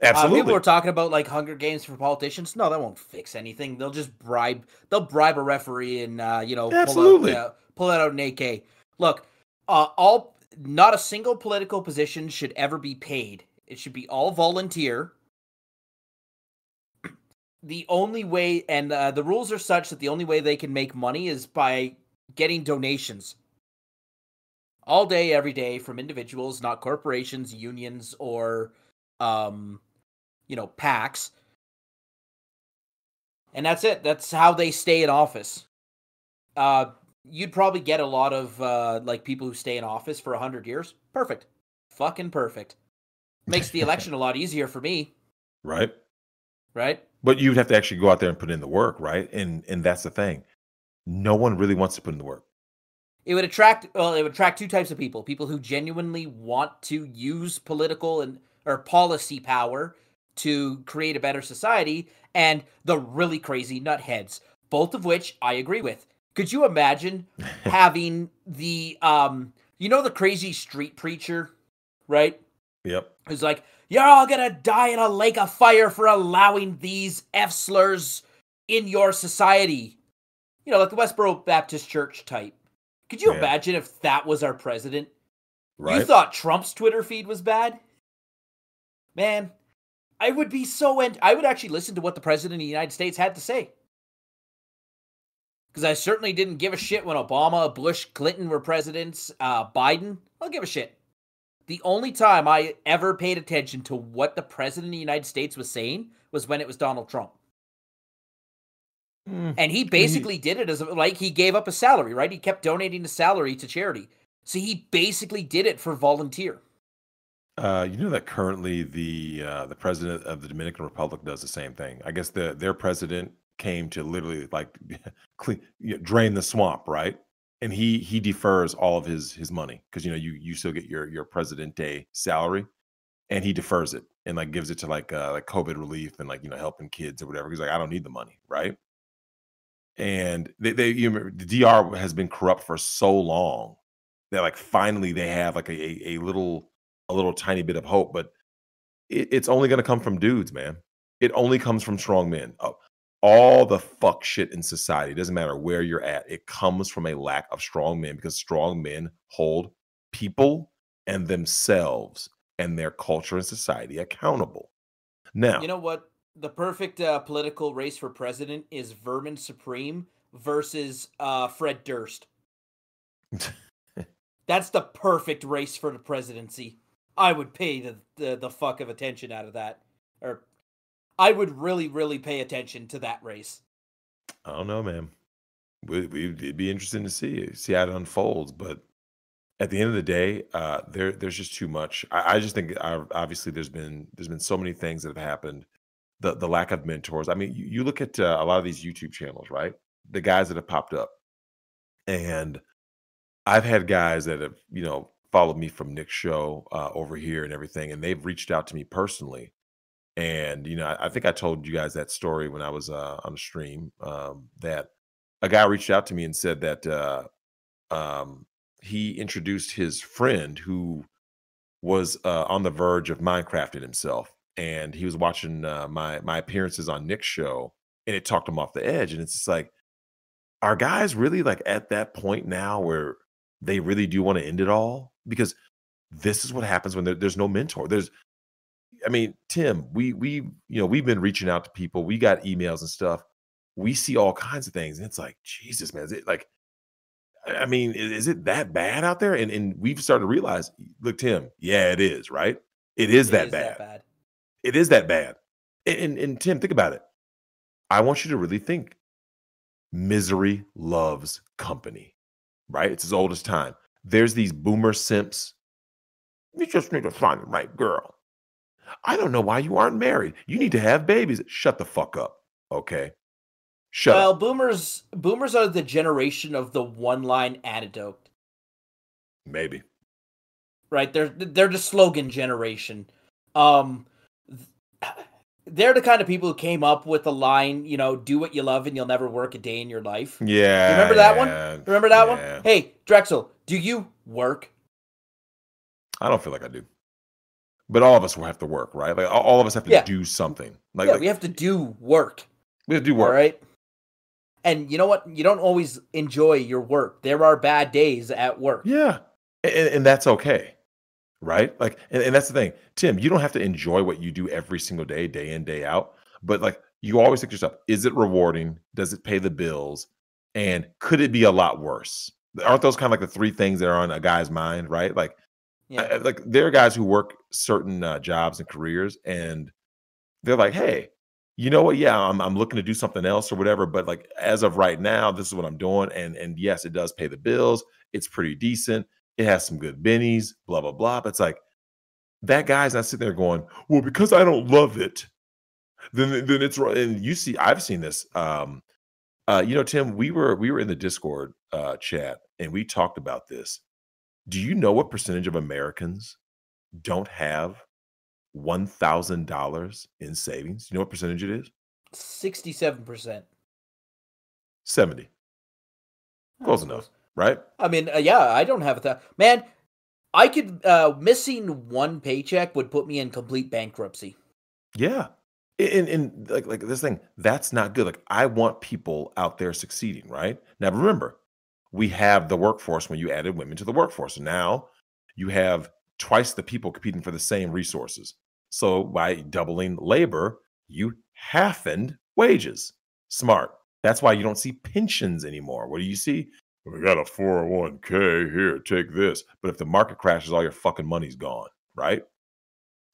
Absolutely. People are talking about like Hunger Games for politicians. No, that won't fix anything. They'll just bribe. They'll bribe a referee and Absolutely. pull out an AK. Look, not a single political position should ever be paid. It should be all volunteer. The only way, and the rules are such that the only way they can make money is by getting donations. All day, every day, from individuals, not corporations, unions, or PACs. And that's it. That's how they stay in office. You'd probably get a lot of people who stay in office for 100 years. Perfect. Fucking perfect. Makes the election a lot easier for me. Right. Right? But you'd have to actually go out there and put in the work, right? And that's the thing. No one really wants to put in the work. It would attract two types of people. People who genuinely want to use political or policy power to create a better society, and the really crazy nutheads, both of which I agree with. Could you imagine having the the crazy street preacher, right? Yep. Who's like, you're all gonna die in a lake of fire for allowing these F slurs in your society. Like the Westboro Baptist Church type. Could you imagine if that was our president? Right. You thought Trump's Twitter feed was bad? Man, I would be I would actually listen to what the president of the United States had to say. Because I certainly didn't give a shit when Obama, Bush, Clinton were presidents. Biden, I'll give a shit. The only time I ever paid attention to what the president of the United States was saying was when it was Donald Trump. And he basically did it as he gave up a salary, right? He kept donating his salary to charity. So he basically did it for volunteer. That currently the president of the Dominican Republic does the same thing. I guess their president came to literally drain the swamp, right? And he defers all of his money because you still get your Presidente salary, and he defers it and gives it to like COVID relief and helping kids or whatever. He's like, I don't need the money, right? And the DR has been corrupt for so long that finally they have a little tiny bit of hope, but it's only going to come from dudes, man. It only comes from strong men. All the fuck shit in society, doesn't matter where you're at, it comes from a lack of strong men, because strong men hold people and themselves and their culture and society accountable. Now, you know what? The perfect political race for president is Vermin Supreme versus Fred Durst. That's the perfect race for the presidency. I would pay the fuck of attention out of that. Or I would really, really pay attention to that race. I don't know, man. It'd be interesting to see how it unfolds, but At the end of the day, there's just too much. I just think obviously there's been so many things that have happened. The lack of mentors. I mean, you look at a lot of these YouTube channels, right? The guys that have popped up, and I've had guys that have followed me from Nick's show over here and everything, and they've reached out to me personally. And I think I told you guys that story when I was on a stream, that a guy reached out to me and said that um, he introduced his friend who was on the verge of Minecrafting himself, and he was watching my appearances on Nick's show, and it talked him off the edge. And it's just like, are guys really like at that point now where they really do want to end it all? Because this is what happens when there's no mentor. I mean, Tim, we've been reaching out to people. We got emails and stuff. We see all kinds of things, and it's like, Jesus, man, is it like? I mean, is it that bad out there? And we've started to realize, look, Tim, yeah, it is, right? It is It that is that bad. bad. It is that bad. And Tim, think about it. I want you to really think. Misery loves company, right? It's as old as time. There's these boomer simps. You just need to find the right girl. I don't know why you aren't married. You need to have babies. Shut the fuck up. Okay. Shut Well, up. boomers are the generation of the one-line antidote, Maybe. right? They're the slogan generation. Um, they're the kind of people who came up with the line, do what you love and you'll never work a day in your life. Yeah. You remember that one? Yeah. Remember that one? Yeah. Hey, Drexel, do you work? I don't feel like I do. But all of us will have to work, right? Like all of us have to Yeah. do something. Yeah, Like we have to do work. we have to do All work. right. And you know what? You don't always enjoy your work. There are bad days at work. Yeah. And that's okay. Right? Like, and that's the thing. Tim, you don't have to enjoy what you do every single day, day in, day out. But like you always think to yourself, is it rewarding? Does it pay the bills? And could it be a lot worse? Aren't those kind of like the three things that are on a guy's mind, right? Like, Yeah. like there are guys who work certain jobs and careers, and they're like, hey, you know what? Yeah, I'm looking to do something else or whatever. But like as of right now, this is what I'm doing. And yes, it does pay the bills. It's pretty decent. It has some good bennies, blah, blah, blah. But it's like that guy's not sitting there going, well, because I don't love it, then it's right. And I've seen this. Tim, we were in the Discord chat and we talked about this. Do you know what percentage of Americans don't have $1,000 in savings? You know what percentage it is? 67%. 70. Close enough, right? I mean, yeah, I don't have that. Man, I could, missing one paycheck would put me in complete bankruptcy. Yeah. And like this thing, that's not good. Like I want people out there succeeding, right? Now remember, we have the workforce when you added women to the workforce. And now you have twice the people competing for the same resources. So by doubling labor, you halvened wages. Smart. That's why you don't see pensions anymore. What do you see? We got a 401k here, take this. But if the market crashes, all your fucking money's gone, right?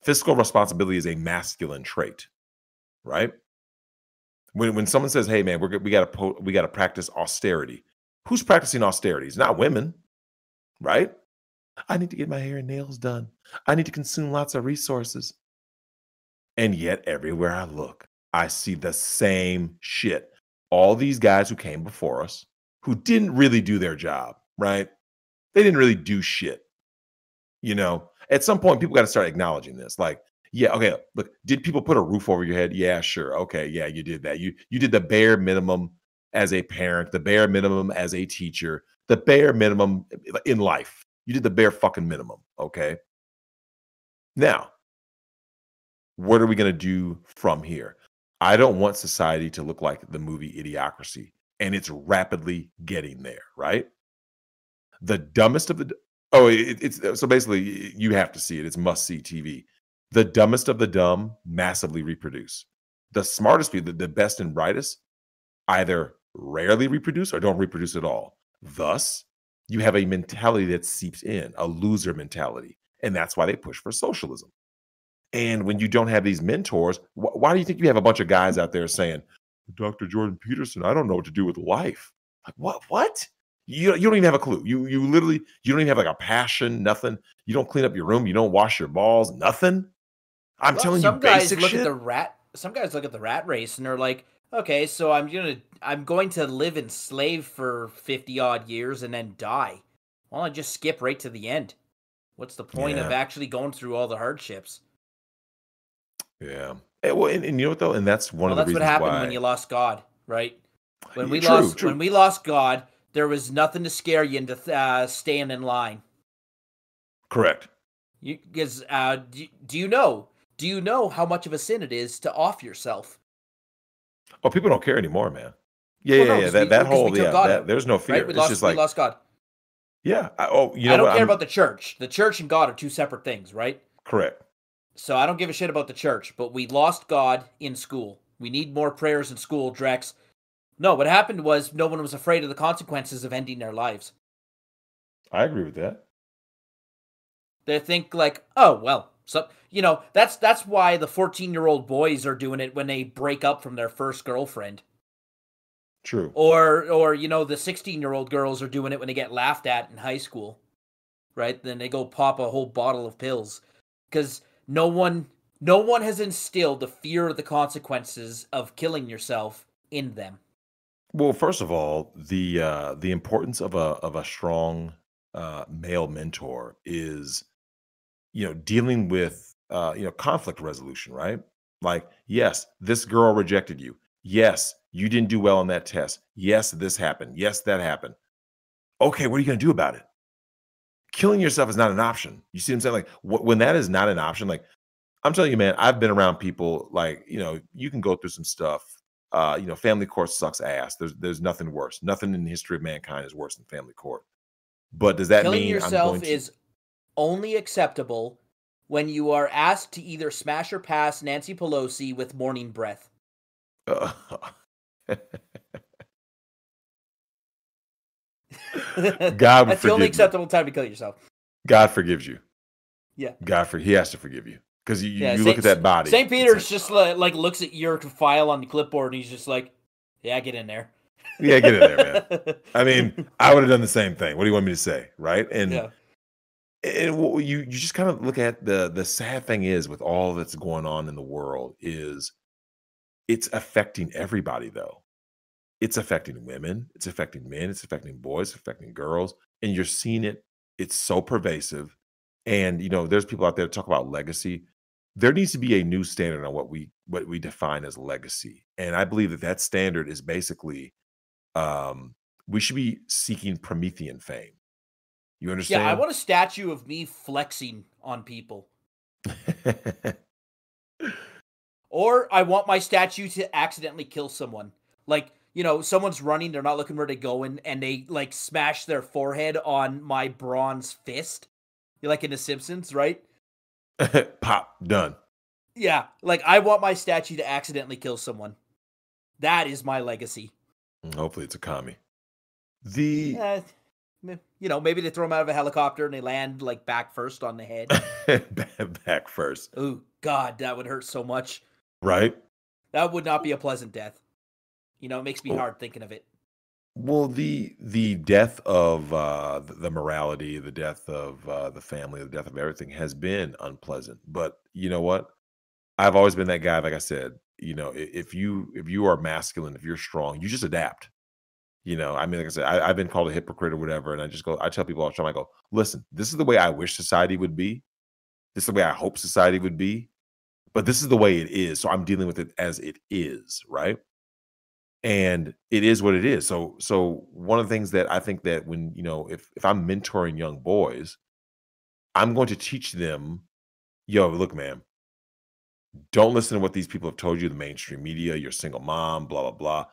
Fiscal responsibility is a masculine trait, right? When someone says, "Hey, man, we got to practice austerity," who's practicing austerity? It's not women, right? I need to get my hair and nails done. I need to consume lots of resources, and yet everywhere I look, I see the same shit. All these guys who came before us, who didn't really do their job, right? They didn't really do shit. At some point, people got to start acknowledging this. Like, yeah, okay, look, did people put a roof over your head? Yeah, sure. Okay, yeah, you did that. You did the bare minimum as a parent, the bare minimum as a teacher, the bare minimum in life. You did the bare fucking minimum. Okay. Now, what are we going to do from here? I don't want society to look like the movie Idiocracy, and it's rapidly getting there, right? The dumbest of the it's so basically you have to see it. It's must see TV. The dumbest of the dumb massively reproduce. The smartest people, the best and brightest, either rarely reproduce or don't reproduce at all. Thus, you have a mentality that seeps in, a loser mentality, and that's why they push for socialism. And when you don't have these mentors, why do you think you have a bunch of guys out there saying, Dr. Jordan Peterson, I don't know what to do with life? Like, what? You don't even have a clue. You literally you don't even have like a passion, nothing. You don't clean up your room. You don't wash your balls, nothing. I'm Well, telling you basic shit. some guys look at the rat race and they're like, okay, so I'm going to live enslaved for 50 odd years and then die. Well, I just skip right to the end. What's the point of Yeah, actually going through all the hardships? yeah. And you know what though? And that's one Well, of the that's what reasons happened when why. you lost God, right? True, When true. we lost God, there was nothing to scare you into staying in line. Correct. Because do you know how much of a sin it is to off yourself? Oh, people don't care anymore, man. Yeah, Well, yeah, no, yeah. That because we whole took yeah. God That out, there's no right? fear. It's just We like lost God. yeah. Oh, you I know don't what? care about the church. The church and God are two separate things, right? Correct. So I don't give a shit about the church, but we lost God in school. We need more prayers in school, Drex. No, what happened was no one was afraid of the consequences of ending their lives. I agree with that. They think like, oh well, so that's why the 14-year-old boys are doing it when they break up from their first girlfriend. True. Or the 16-year-old girls are doing it when they get laughed at in high school, right? Then they go pop a whole bottle of pills because no one has instilled the fear of the consequences of killing yourself in them. Well, first of all, the importance of a strong male mentor is dealing with conflict resolution, right? Like, yes, this girl rejected you. Yes, you didn't do well on that test. Yes, this happened. Yes, that happened. Okay, what are you going to do about it? Killing yourself is not an option. You see what I'm saying? Like when that is not an option, like I'm telling you, man, I've been around people like, you can go through some stuff. Family court sucks ass. There's nothing worse. Nothing in the history of mankind is worse than family court. But does that Killing mean I'm going yourself to is only acceptable when you are asked to either smash or pass Nancy Pelosi with morning breath. uh, God would That's the only forgive you. acceptable time to kill yourself. God forgives you. Yeah. He has to forgive you. Because Yeah, you look at that body. St. It's Peter's like, just like looks at your file on the clipboard and he's just like, yeah, get in there. yeah, get in there, man. I mean, I would have done the same thing. What do you want me to say? Right. And Yeah. you just kind of look at the sad thing is with all that's going on in the world is it's affecting everybody though. It's affecting women, it's affecting men, it's affecting boys, it's affecting girls, and you're seeing it. It's so pervasive. And there's people out there that talk about legacy. There needs to be a new standard on what we define as legacy. And I believe that standard is basically we should be seeking Promethean fame. You Yeah, I understand? want a statue of me flexing on people. Or I want my statue to accidentally kill someone. Like, someone's running, they're not looking where they're going, and they like smash their forehead on my bronze fist. You like in The Simpsons, right? Pop, done. Yeah, like I want my statue to accidentally kill someone. That is my legacy. Hopefully it's a commie. The Eh, maybe they throw them out of a helicopter and they land like back first on the head. back first. Oh God, that would hurt so much. Right? That would not be a pleasant death. It makes me Well, hard thinking of it. the death of the morality, the death of the family, the death of everything has been unpleasant. But you know what? I've always been that guy. Like I said, if you are masculine, if you're strong, you just adapt. I mean, like I said, I've been called a hypocrite or whatever, and I tell people all the time, I go, listen, this is the way I wish society would be. This is the way I hope society would be, but this is the way it is. So I'm dealing with it as it is, right? And it is what it is. So one of the things that I think that when if I'm mentoring young boys, I'm going to teach them, yo, look, man, don't listen to what these people have told you, the mainstream media, your single mom, blah, blah, blah.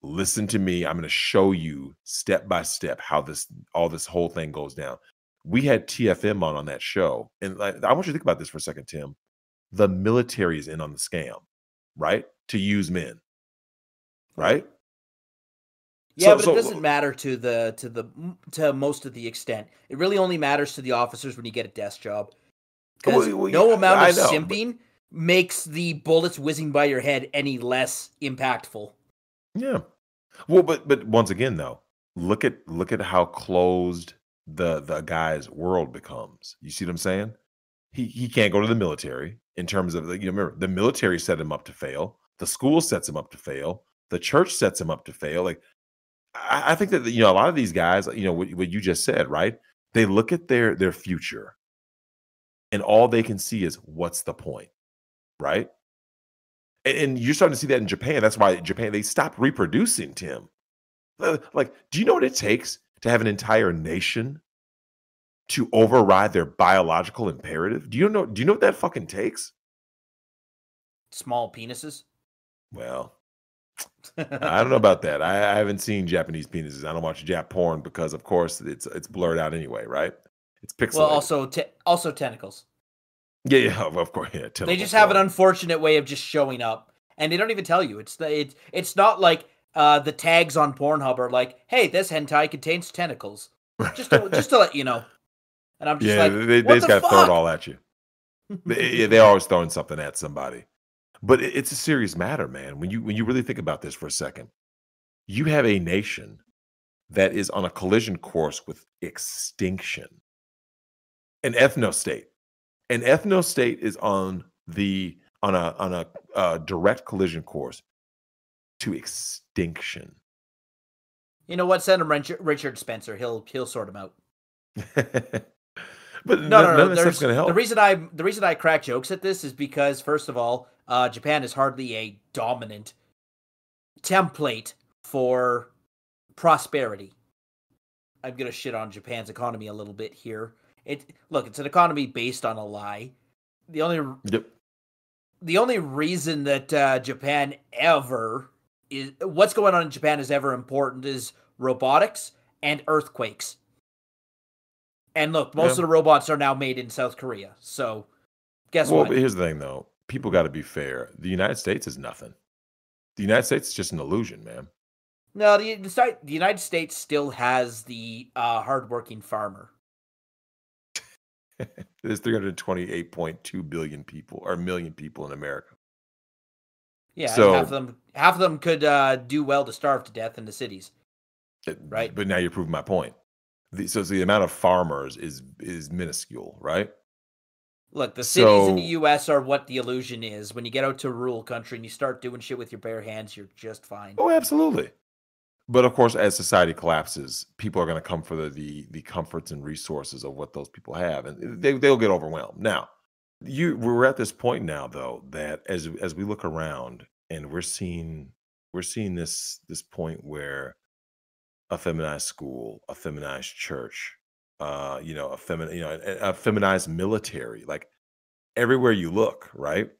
Listen to me. I'm going to show you step by step how this whole thing goes down. We had TFM on that show. And I want you to think about this for a second, Tim. The military is in on the scam, right? To use men, right? Yeah, but it doesn't matter to most of the extent. It really only matters to the officers when you get a desk job. Because no yeah, amount I of know, but simping makes the bullets whizzing by your head any less impactful. yeah. Well, but once again, though, look at how closed the guy's world becomes. You see what I'm saying? He can't go to the military in terms of remember the military set him up to fail, the school sets him up to fail, the church sets him up to fail. Like I think that a lot of these guys, what you just said, right? They look at their future and all they can see is what's the point, right? And you're starting to see that in Japan. That's why Japan they stopped reproducing, Tim. Like, do you know what it takes to have an entire nation to override their biological imperative? Do you know what that fucking takes? Small penises. Well, I don't know about that. I haven't seen Japanese penises. I don't watch Jap porn because, of course, it's blurred out anyway, right? It's Well, pixelated. also tentacles. Yeah, yeah, of course, yeah. They Tentacle just have an porn. unfortunate way of just showing up, and they don't even tell you. It's not like the tags on Pornhub are like, "Hey, this hentai contains tentacles," just to let you know. And I'm just Yeah, like, they "What just the got to throw it fuck?" all at you. They're always throwing something at somebody. But it's a serious matter, man. When you really think about this for a second, you have a nation that is on a collision course with extinction. An ethno-state. An ethno-state is on a direct collision course to extinction. You know what? Send him Richard Spencer. He'll sort him out. But No, no, none no. of that stuff's There's gonna help. the reason I crack jokes at this is because first of all, Japan is hardly a dominant template for prosperity. I'm gonna shit on Japan's economy a little bit here. It's an economy based on a lie. The only Yep. the only reason that Japan ever is what's going on in Japan is ever important is robotics and earthquakes. And look, most Yeah. of the robots are now made in South Korea. So guess Well, what? but here's the thing though. People gotta be fair. The United States is nothing. The United States is just an illusion, man. No, the United States still has the hardworking farmer. There's 328.2 billion people or million people in America. Yeah, and So, half of them could do well to starve to death in the cities, right? but now you're proving my point. So the amount of farmers is minuscule, right? Look, the cities in the So, U.S. are what the illusion is. When you get out to a rural country and you start doing shit with your bare hands, you're just fine. oh, absolutely. But of course, as society collapses, people are going to come for the comforts and resources of what those people have, and they'll get overwhelmed. Now, we're at this point now, though, that as we look around and we're seeing this point where a feminized school, a feminized church, a feminized military, like everywhere you look, right?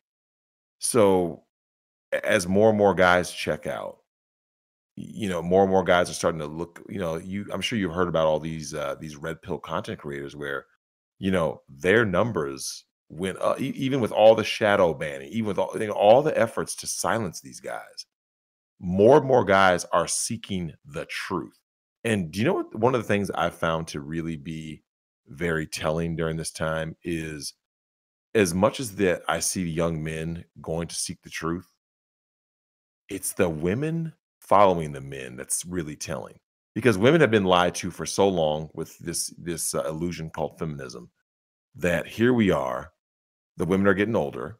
So as more and more guys check out, more and more guys are starting to look, I'm sure you've heard about all these red pill content creators where, their numbers went up, even with all the shadow banning, even with all the efforts to silence these guys. More and more guys are seeking the truth. And do you know what one of the things I found to really be very telling during this time is as much as that I see young men going to seek the truth, it's the women following the men that's really telling. Because women have been lied to for so long with this illusion called feminism that here we are, the women are getting older.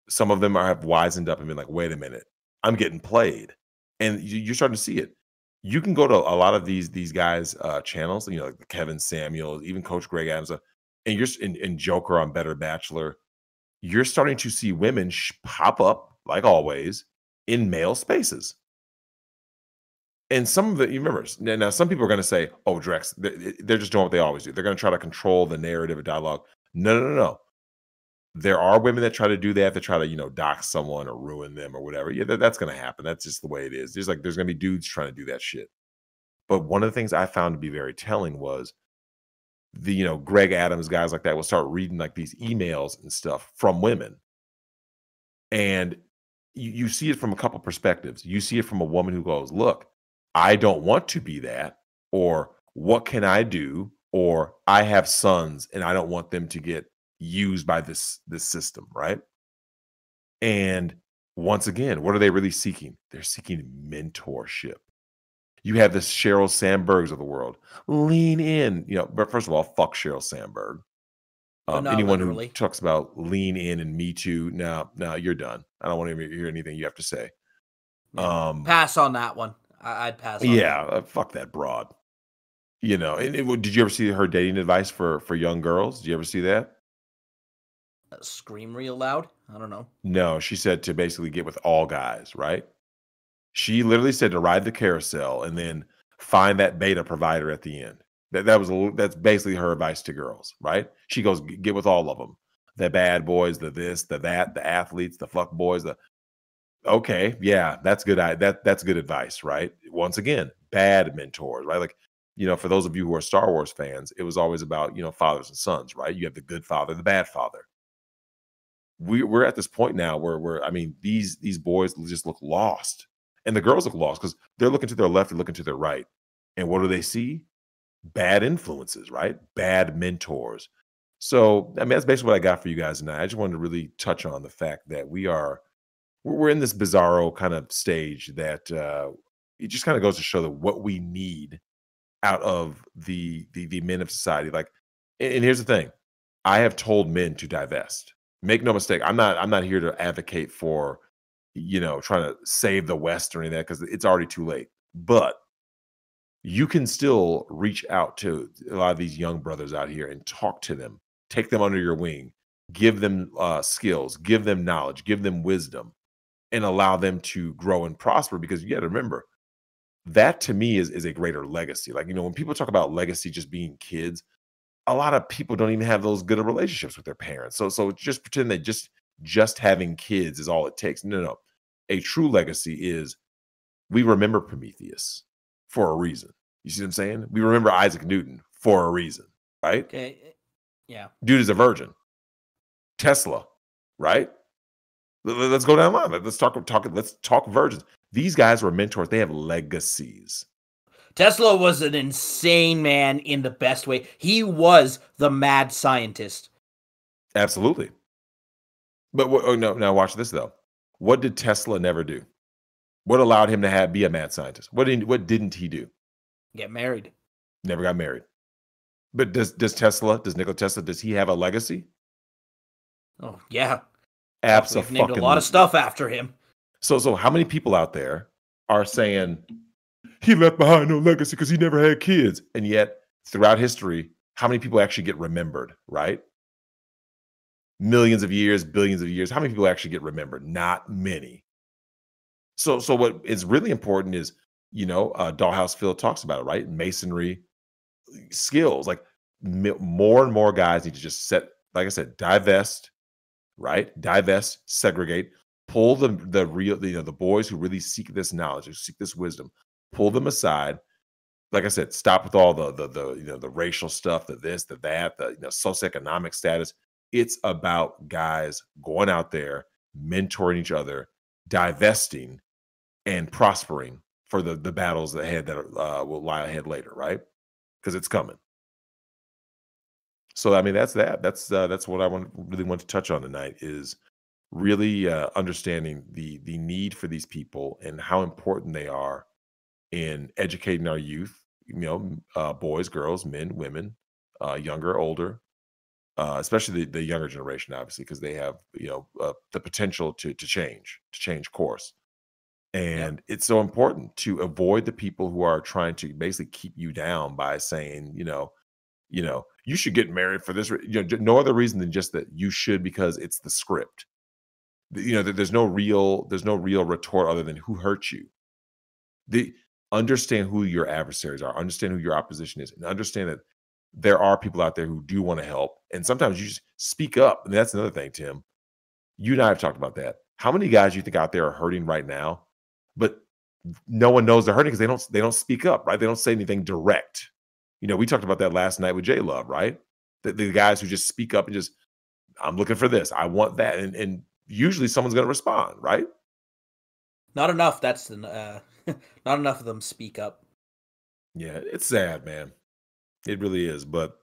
Some of them have wisened up and been like, wait a minute, I'm getting played. And you're starting to see it. You can go to a lot of these guys' channels, like Kevin Samuels, even Coach Greg Adams, and and Joker on Better Bachelor. You're starting to see women pop up, like always, in male spaces. And some of it, you remember, now some people are going to say, oh, Drex, they're just doing what they always do. They're going to try to control the narrative or dialogue. No, no, no, no. There are women that try to do that, that try to, dox someone or ruin them or whatever. Yeah, that's going to happen. That's just the way it is. There's going to be dudes trying to do that shit. But one of the things I found to be very telling was Greg Adams, guys like that will start reading like these emails and stuff from women. And you see it from a couple perspectives. You see it from a woman who goes, look, I don't want to be that, or what can I do? Or I have sons and I don't want them to get used by this system, right? And once again, what are they really seeking? They're seeking mentorship. You have the Sheryl Sandbergs of the world. Lean in, but first of all, fuck Sheryl Sandberg. But not Anyone who literally. talks about lean in and Me Too, no, you're done. I don't want to hear anything you have to say. Yeah. Pass on that one. I'd pass on Yeah, that. fuck that broad. Did you ever see her dating advice for young girls? Did you ever see that? Scream real loud? I don't know. No, she said to basically get with all guys, right? She literally said to ride the carousel and then find that beta provider at the end. That's basically her advice to girls, right? She goes, Get with all of them, the bad boys, the this, the that, the athletes, the fuck boys. Okay, yeah, that's good. That's good advice, right? Once again, bad mentors, right? Like, for those of you who are Star Wars fans, it was always about fathers and sons, right? You have the good father, the bad father. We're at this point now where I mean, these boys just look lost, and the girls look lost because they're looking to their left and looking to their right, and what do they see? Bad influences, right? Bad mentors. So, I mean, that's basically what I got for you guys tonight. I just wanted to really touch on the fact that we're in this bizarro kind of stage that it just kind of goes to show that what we need out of the men of society. Like, and here's the thing: I have told men to divest. Make no mistake, I'm not here to advocate for trying to save the West or any of that because it's already too late. But you can still reach out to a lot of these young brothers out here and talk to them, take them under your wing, give them skills, give them knowledge, give them wisdom, and allow them to grow and prosper. Because you got to remember, that to me is a greater legacy. Like, when people talk about legacy just being kids, a lot of people don't even have those good of relationships with their parents. So just pretend that just having kids is all it takes. No, no. A true legacy is we remember Prometheus for a reason. You see what I'm saying? We remember Isaac Newton for a reason, right? Okay. Yeah. Dude is a virgin. Tesla, right? Let's go down the line. Let's talk virgins. These guys were mentors. They have legacies. Tesla was an insane man in the best way. He was the mad scientist. Absolutely. But no, now watch this though. What did Tesla never do? What allowed him to be a mad scientist? What didn't he do? Get married. Never got married. But does Nikola Tesla, does he have a legacy? Oh, yeah. Absolutely. We've named a lot of stuff after him. So how many people out there are saying he left behind no legacy because he never had kids? And yet, throughout history, how many people actually get remembered, right? Millions of years, billions of years. How many people actually get remembered? Not many. So what is really important is, Dollhouse Phil talks about it, right? Masonry skills. Like more and more guys need to just like I said, divest, right? Divest, segregate, pull the real, the boys who really seek this knowledge, who seek this wisdom, pull them aside. Like I said, stop with all the racial stuff, the this, the that, the socioeconomic status. It's about guys going out there, mentoring each other, divesting, and prospering for the battles ahead that will lie ahead later, right? Because it's coming. So I mean, that's what I really want to touch on tonight is really understanding the need for these people and how important they are in educating our youth. Boys, girls, men, women, younger, older, especially the younger generation, obviously, because they have the potential to change course. And it's so important to avoid the people who are trying to basically keep you down by saying, you should get married for this. No other reason than just that you should because it's the script. There's no real retort other than who hurt you. Understand who your adversaries are, understand who your opposition is, and understand that there are people out there who do want to help. And sometimes you just speak up. And that's another thing, Tim. You and I have talked about that. How many guys you think out there are hurting right now, but no one knows they're hurting because they don't speak up, right? They don't say anything direct. We talked about that last night with J Love, right? The guys who just speak up and just, I'm looking for this, I want that, and usually someone's going to respond, right? Not enough. That's not enough of them speak up. Yeah, it's sad, man. It really is. But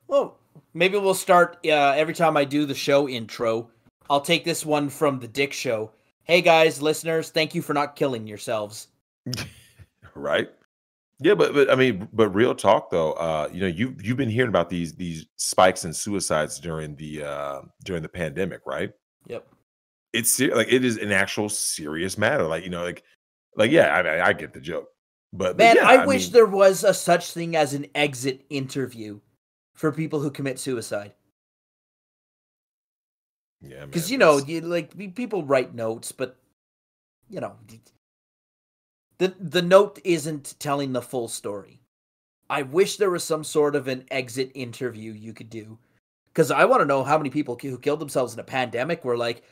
maybe we'll start every time I do the show intro. I'll take this one from the Dick Show. Hey guys, listeners, thank you for not killing yourselves. Right? Yeah, but I mean, but real talk though, you've been hearing about these spikes in suicides during the pandemic, right? Yep. Like it is an actual serious matter. Like yeah, I get the joke, but Man, yeah, I I wish mean, there was a such thing as an exit interview for people who commit suicide. yeah, Because man, it's people write notes, but you know, the note isn't telling the full story. I wish there was some sort of an exit interview you could do, because I want to know how many people who killed themselves in a pandemic were like,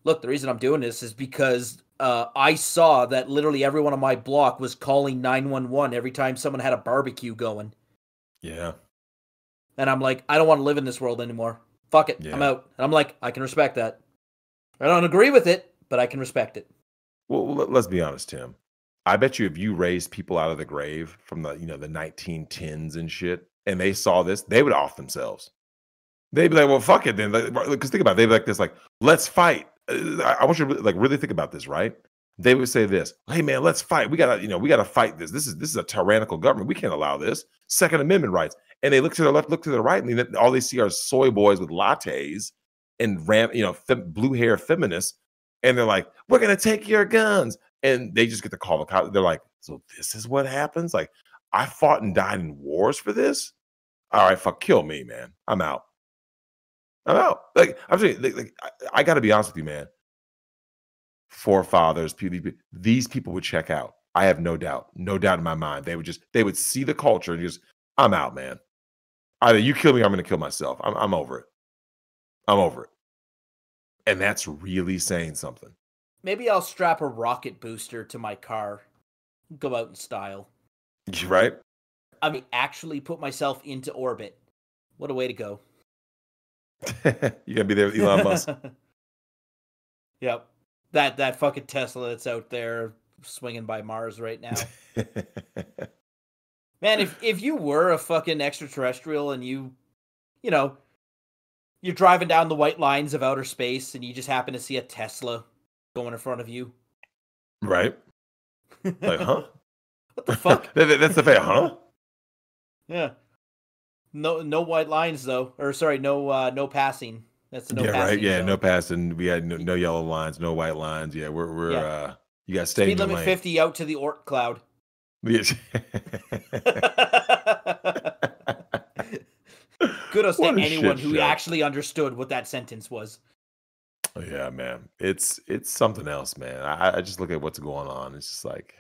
"Look, the reason I'm doing this is because I saw that literally everyone on my block was calling 911 every time someone had a barbecue going, yeah, and I'm like, I don't want to live in this world anymore. Fuck it, I'm yeah. out." And I'm like, I can respect that. I don't agree with it, but I can respect it. Well, let's be honest, Tim. I bet you if you raised people out of the grave from the 1910s and shit, and they saw this, they would off themselves. They'd be like, "Well, fuck it then." Because think about it, they'd be like this, like, "Let's fight." I want you to really think about this, right? They would say this, "Hey, man, let's fight. We gotta fight this. This is a tyrannical government. We can't allow this. Second Amendment rights." And they look to their left, look to their right, and then all they see are soy boys with lattes and blue hair feminists, and they're like, "We're gonna take your guns," and they just get to call the cops. They're like, "So this is what happens? Like, I fought and died in wars for this? All right, fuck, kill me, man. I'm out." I'm out. Like, I'm saying, I gotta be honest with you, man. Forefathers, these people would check out. I have no doubt in my mind. They would see the culture and just, I'm out, man. Either you kill me or I'm gonna kill myself. I'm over it. I'm over it. And that's really saying something. Maybe I'll strap a rocket booster to my car, go out in style. Right? I mean, actually put myself into orbit. What a way to go. You gotta be there with Elon Musk. Yep. That fucking Tesla that's out there swinging by Mars right now. Man, if you were a fucking extraterrestrial and you know, you're driving down the white lines of outer space and you just happen to see a Tesla going in front of you. Right? Like, huh? What the fuck? That's the fair, huh? Yeah. No white lines though. Or sorry, no passing. That's the no Yeah, right. passing Yeah, no zone. passing. We had no yellow lines, no white lines. Yeah, we're Yeah. you gotta stay in Speed your limit lane. 50 out to the Oort cloud. Yes. Kudos to What a anyone shit who show. actually understood what that sentence was. Oh, yeah, man. It's something else, man. I just look at what's going on. It's just like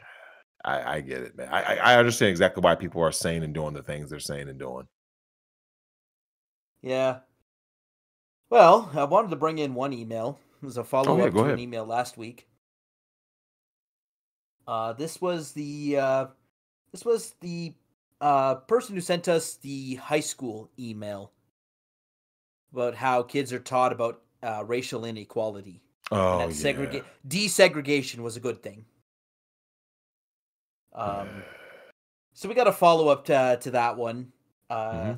I get it, man. I understand exactly why people are saying and doing the things they're saying and doing. Yeah. Well, I wanted to bring in one email. It was a Oh follow yeah, up go to an ahead. email last week. This was the person who sent us the high school email about how kids are taught about racial inequality and Oh that yeah. desegregation was a good thing. Yeah. So we got a follow up to that one. Uh, Hmm.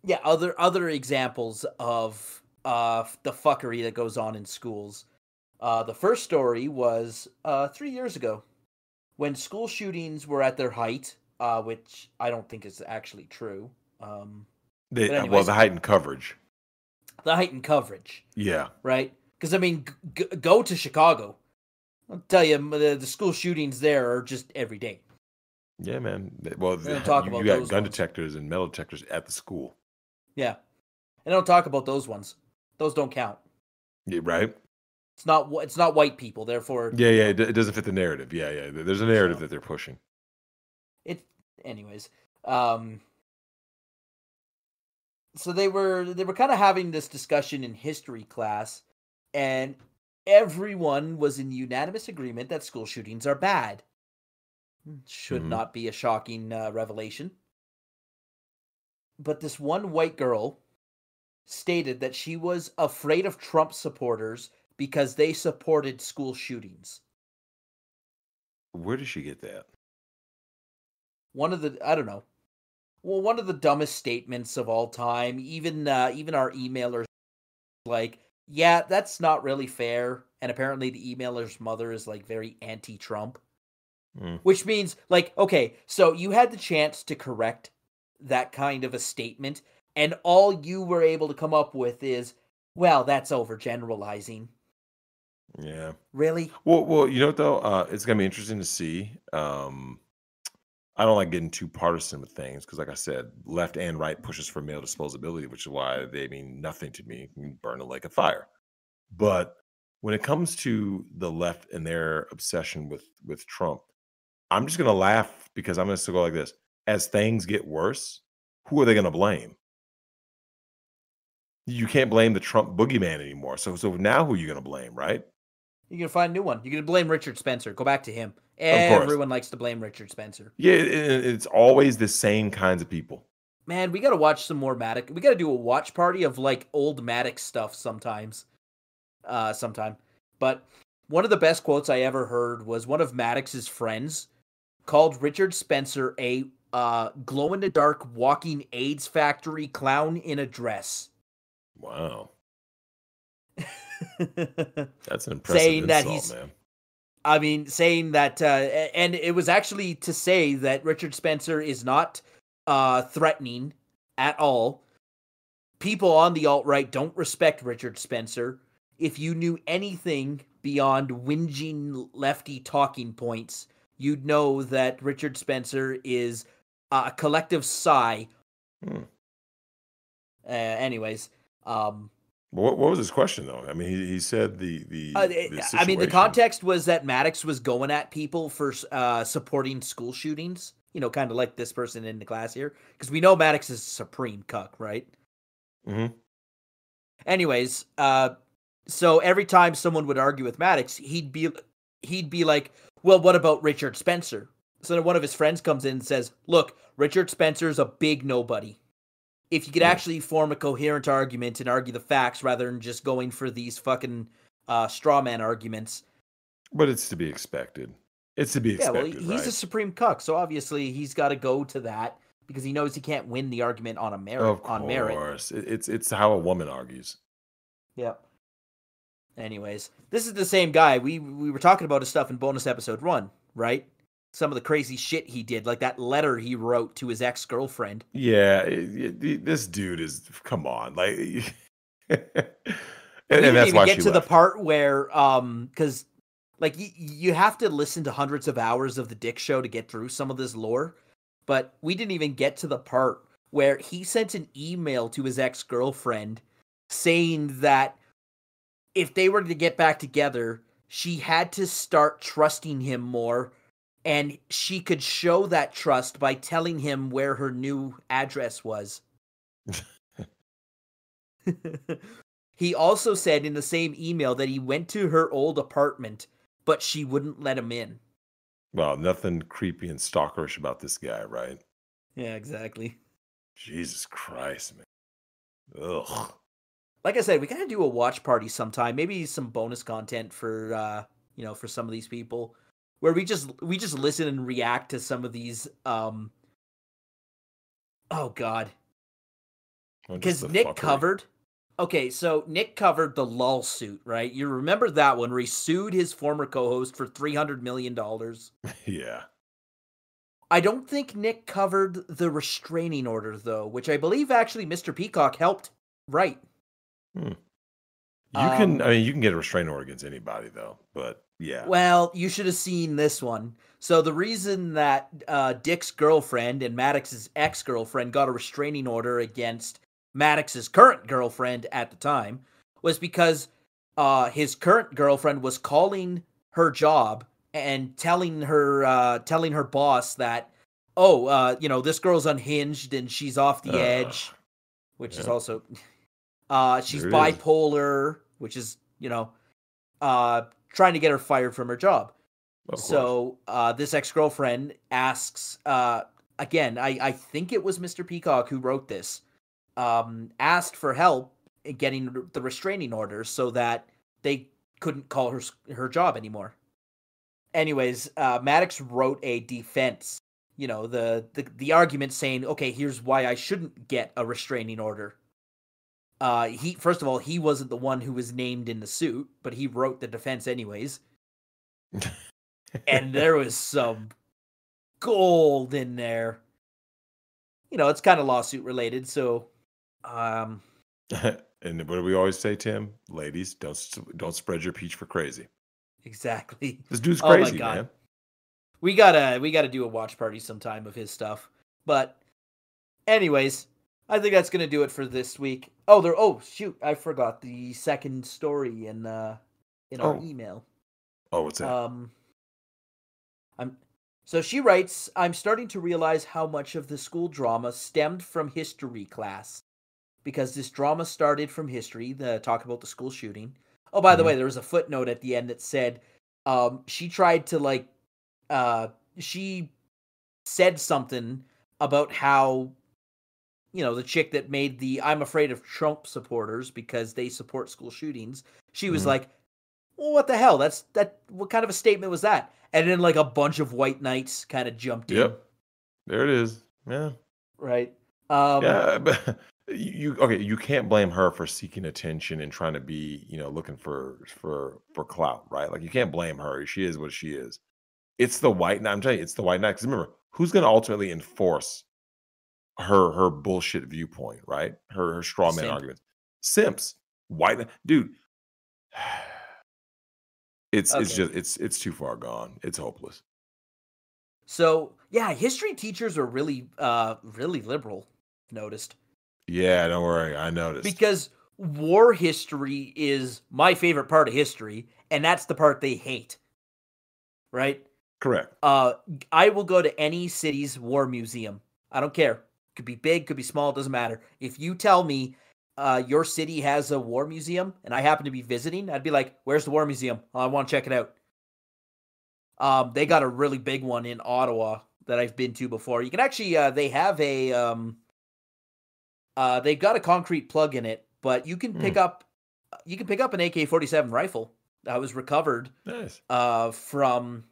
yeah, other examples of the fuckery that goes on in schools. The first story was 3 years ago when school shootings were at their height, which I don't think is actually true. But Well, anyways, the heightened coverage. the heightened coverage, Yeah. right? Because I mean, go to Chicago. I'll tell you, the school shootings there are just every day. Yeah, man. Well, We don't talk you about got those gun ones. detectors and metal detectors at the school. Yeah, and I don't talk about those ones. Those don't count. Yeah, right? It's not white people. Therefore, Yeah, yeah. It doesn't fit the narrative. Yeah, yeah. There's a narrative so that they're pushing. it. Anyways, um, so they were kind of having this discussion in history class, and everyone was in unanimous agreement that school shootings are bad. Should Hmm. not be a shocking revelation. But this one white girl stated that she was afraid of Trump supporters because they supported school shootings. Where did she get that? One of the I don't know. Well, one of the dumbest statements of all time. Even our emailers like, yeah, that's not really fair. And apparently, the emailer's mother is like very anti-Trump. Mm. Which means, like, okay, so you had the chance to correct that kind of a statement, and all you were able to come up with is, well, that's overgeneralizing. Yeah. Really? Well, you know what though? It's gonna be interesting to see. I don't like getting too partisan with things because, like I said, left and right pushes for male disposability, which is why they mean nothing to me. You can burn a lake of fire. But when it comes to the left and their obsession with Trump, I'm just gonna laugh because I'm gonna still go like this. As things get worse, who are they gonna blame? You can't blame the Trump boogeyman anymore. So now who are you gonna blame, right? You're going to find a new one. You're going to blame Richard Spencer. Go back to him. Of course. Everyone likes to blame Richard Spencer. Yeah, it's always the same kinds of people. Man, we got to watch some more Maddox. We got to do a watch party of, like, old Maddox stuff sometimes. Sometime. But one of the best quotes I ever heard was one of Maddox's friends called Richard Spencer a glow-in-the-dark walking AIDS factory clown in a dress. Wow. That's an impressive saying that insult, man. I mean, saying that, and it was actually to say that Richard Spencer is not threatening at all. People on the alt-right don't respect Richard Spencer. If you knew anything beyond whinging lefty talking points, you'd know that Richard Spencer is a collective sigh. Hmm. Anyways, What was his question though? I mean, he said the I mean, the situation. context was that Maddox was going at people for supporting school shootings. You know, kind of like this person in the class here, because we know Maddox is a supreme cuck, right? Mhm. Anyways, so every time someone would argue with Maddox, he'd be like, "Well, what about Richard Spencer?" So then one of his friends comes in and says, "Look, Richard Spencer's a big nobody. If you could Hmm. actually form a coherent argument and argue the facts rather than just going for these fucking straw man arguments." But it's to be expected. It's to be Yeah, well, expected, he's a right? supreme cuck, so obviously he's got to go to that because he knows he can't win the argument on a merit. Of On merit. course. It's how a woman argues. Yep. Anyways, this is the same guy. We were talking about his stuff in bonus episode 1, right? Some of the crazy shit he did, like that letter he wrote to his ex-girlfriend. Yeah, this dude is come on, like, and, We and didn't that's even why get she to the left. part where cuz like you have to listen to hundreds of hours of the Dick Show to get through some of this lore, but we didn't even get to the part where he sent an email to his ex-girlfriend saying that if they were to get back together, she had to start trusting him more, and she could show that trust by telling him where her new address was. He also said in the same email that he went to her old apartment, but she wouldn't let him in. Well, nothing creepy and stalkerish about this guy, right? Yeah, exactly. Jesus Christ, man. Ugh. Like I said, we gotta do a watch party sometime. Maybe some bonus content for for some of these people, where we just listen and react to some of these. Oh God, Oh, just because the Nick fuckery. covered. Okay, so Nick covered the lawsuit, right? You remember that one where he sued his former co-host for $300 million. Yeah. I don't think Nick covered the restraining order though, which I believe actually Mr. Peacock helped write. Hmm. Um, You can get a restraining order against anybody though, but yeah. Well, you should have seen this one. So the reason that Dick's girlfriend and Maddox's ex-girlfriend got a restraining order against Maddox's current girlfriend at the time was because his current girlfriend was calling her job and telling her boss that, this girl's unhinged and she's off the Uh, edge, which is yeah, also she's there it is. bipolar, which is trying to get her fired from her job. Of course. So this ex-girlfriend asks, again, I think it was Mr. Peacock who wrote this, asked for help in getting the restraining order so that they couldn't call her job anymore. Anyways, Maddox wrote a defense, the argument saying, okay, here's why I shouldn't get a restraining order. He first of all, he wasn't the one who was named in the suit, but he wrote the defense anyways. and there was some gold in there. It's kind of lawsuit related, so um And what do we always say, Tim? Ladies, don't spread your peach for crazy. exactly. This dude's Oh my crazy, god. man. We gotta do a watch party sometime of his stuff. But anyways, I think that's gonna do it for this week. Oh shoot, I forgot the second story in our Oh, email. oh, what's that? Um I'm so she writes, I'm starting to realize how much of the school drama stemmed from history class. Because this drama started from history, the talk about the school shooting. Oh, by the Hmm. way, there was a footnote at the end that said she tried to uh she said something about how the chick that made the I'm afraid of Trump supporters because they support school shootings. She was Hmm. like, "Well, what the hell? What kind of a statement was that?" And then like a bunch of white knights kind of jumped in, Yep, there it is. Yeah, right? Um yeah. But okay? You can't blame her for seeking attention and trying to be, looking for clout, right? Like you can't blame her. She is what she is. It's the white knight. I'm telling you, it's the white knight. Because remember, who's going to ultimately enforce her bullshit viewpoint, right? Her the straw man simp. arguments. Simps, white dude. It's Okay. just it's too far gone. It's hopeless. So, yeah, history teachers are really liberal, I've noticed. Yeah, don't worry. I noticed. Because war history is my favorite part of history, and that's the part they hate, right? Correct. Uh I will go to any city's war museum. I don't care. Could be big, could be small, doesn't matter. If you tell me your city has a war museum and I happen to be visiting, I'd be like, "Where's the war museum? I want to check it out." They got a really big one in Ottawa that I've been to before. You can actually they've got a concrete plug in it, but Hmm, you can pick up an AK-47 rifle that was recovered nice. from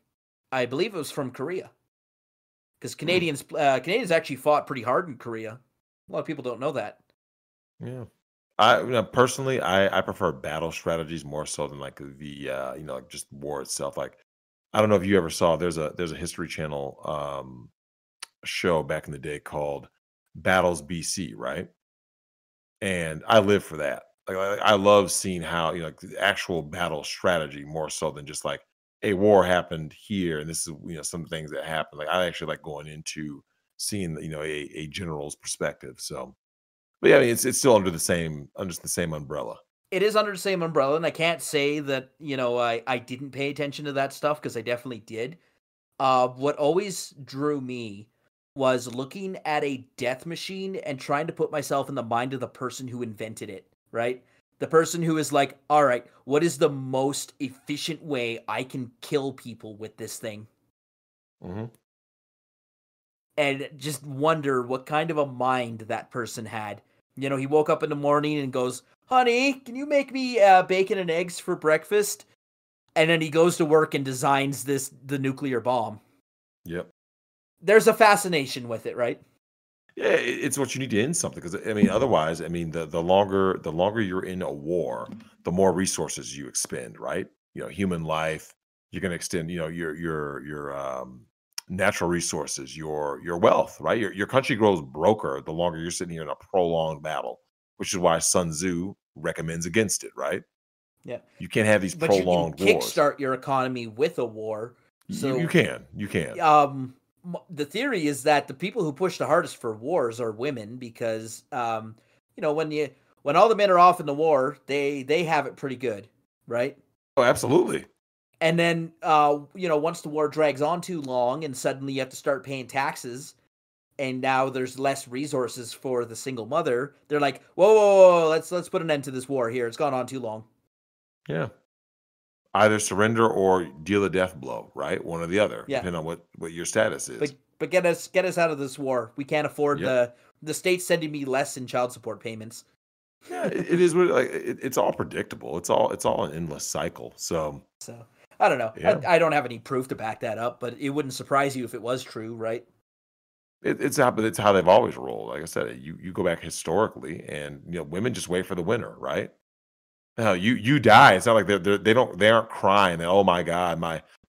I believe it was from Korea because Hmm, Canadians actually fought pretty hard in Korea. A lot of people don't know that. yeah. Personally, I prefer battle strategies more so than like the like just war itself. Like I don't know if you ever saw there's a History Channel show back in the day called Battles BC, right? And I live for that. I love seeing how, like the actual battle strategy more so than just like a war happened here and this is, some things that happen. Like I actually like going into seeing, a general's perspective. So, but yeah, I mean, it's still under the same umbrella. It is under the same umbrella, and I can't say that I didn't pay attention to that stuff because I definitely did. What always drew me was looking at a death machine and trying to put myself in the mind of the person who invented it, right? The person who is like, all right, what is the most efficient way I can kill people with this thing? Hmm. And just wonder what kind of a mind that person had. He woke up in the morning and goes, honey, can you make me bacon and eggs for breakfast? And then he goes to work and designs the nuclear bomb. Yep. There's a fascination with it, right? Yeah, it's what you need to end something because I mean, otherwise, I mean, the longer you're in a war, the more resources you expend, right? Human life. You're going to extend, your natural resources, your wealth, right? Your country grows broker the longer you're sitting here in a prolonged battle, which is why Sun Tzu recommends against it, right? Yeah. You can't have these But you can prolonged wars. kickstart your economy with a war. You So, can, you can. the theory is that the people who push the hardest for wars are women because, when all the men are off in the war, they have it pretty good, right? Oh, absolutely. And then, once the war drags on too long, and suddenly you have to start paying taxes, and now there's less resources for the single mother. They're like, whoa, whoa, whoa, whoa, let's put an end to this war here. It's gone on too long. Yeah. Either surrender or deal a death blow, right? One or the other, Yeah. depending on what your status is. But get us out of this war. We can't afford Yep. the state sending me less in child support payments. Yeah, it is what it's all predictable. It's all an endless cycle. So So I don't know. yeah, I don't have any proof to back that up, but it wouldn't surprise you if it was true, right? it's how they've always rolled. Like I said, you go back historically, and women just wait for the winner, right? Hell, you die. It's not like they aren't crying that, oh my god,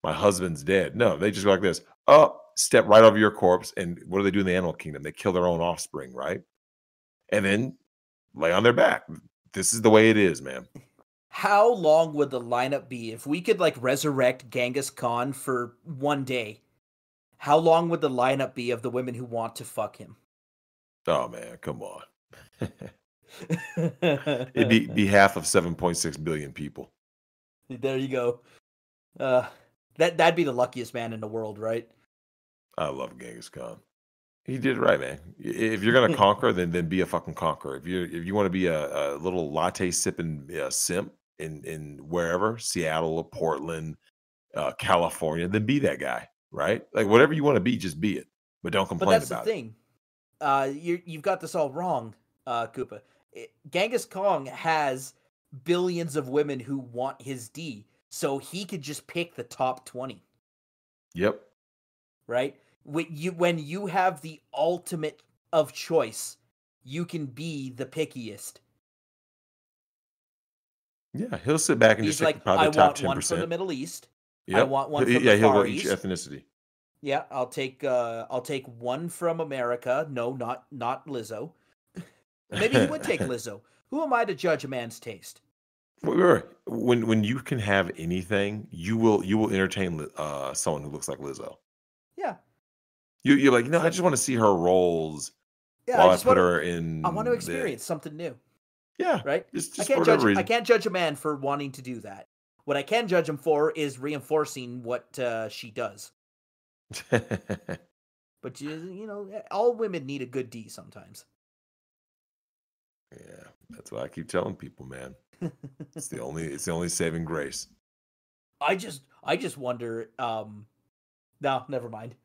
my husband's dead. No, they just go like this. Oh, step right over your corpse. And what do they do in the animal kingdom? They kill their own offspring, right? And then lay on their back. This is the way it is, man. How long would the lineup be if we could like resurrect Genghis Khan for one day? How long would the lineup be of the women who want to fuck him? Oh man, come on. It'd be half of 7.6 billion people. There you go. That'd be the luckiest man in the world, right? I love Genghis Khan. He did it right, man. If you're gonna conquer, then be a fucking conqueror. If you want to be a little latte sipping simp in wherever, Seattle or Portland, California, then be that guy, right? Like whatever you want to be, just be it, but don't But complain that's the about it. thing. You've got this all wrong, Koopa. Genghis Khan has billions of women who want his D, so he could just pick the top 20, Yep. right? When you have the ultimate of choice, you can be the pickiest. Yeah, he'll sit back and just He's take like, probably I the top want one from the 10%. Middle East. I Yep. want one from Yeah, the he'll Far go each East. ethnicity. Yeah, I'll take one from America. No, not Lizzo. Maybe he would take Lizzo. Who am I to judge a man's taste? Right. When you can have anything, you will entertain someone who looks like Lizzo. Yeah. You're like, I So just want to see her roles yeah, while I put her I want to in the experience something new, yeah, right? just for whatever I reason. can't judge a man for wanting to do that. What I can judge him for is reinforcing what she does. But all women need a good D sometimes. Yeah, that's what I keep telling people, man. It's the only saving grace. I just wonder. No, never mind.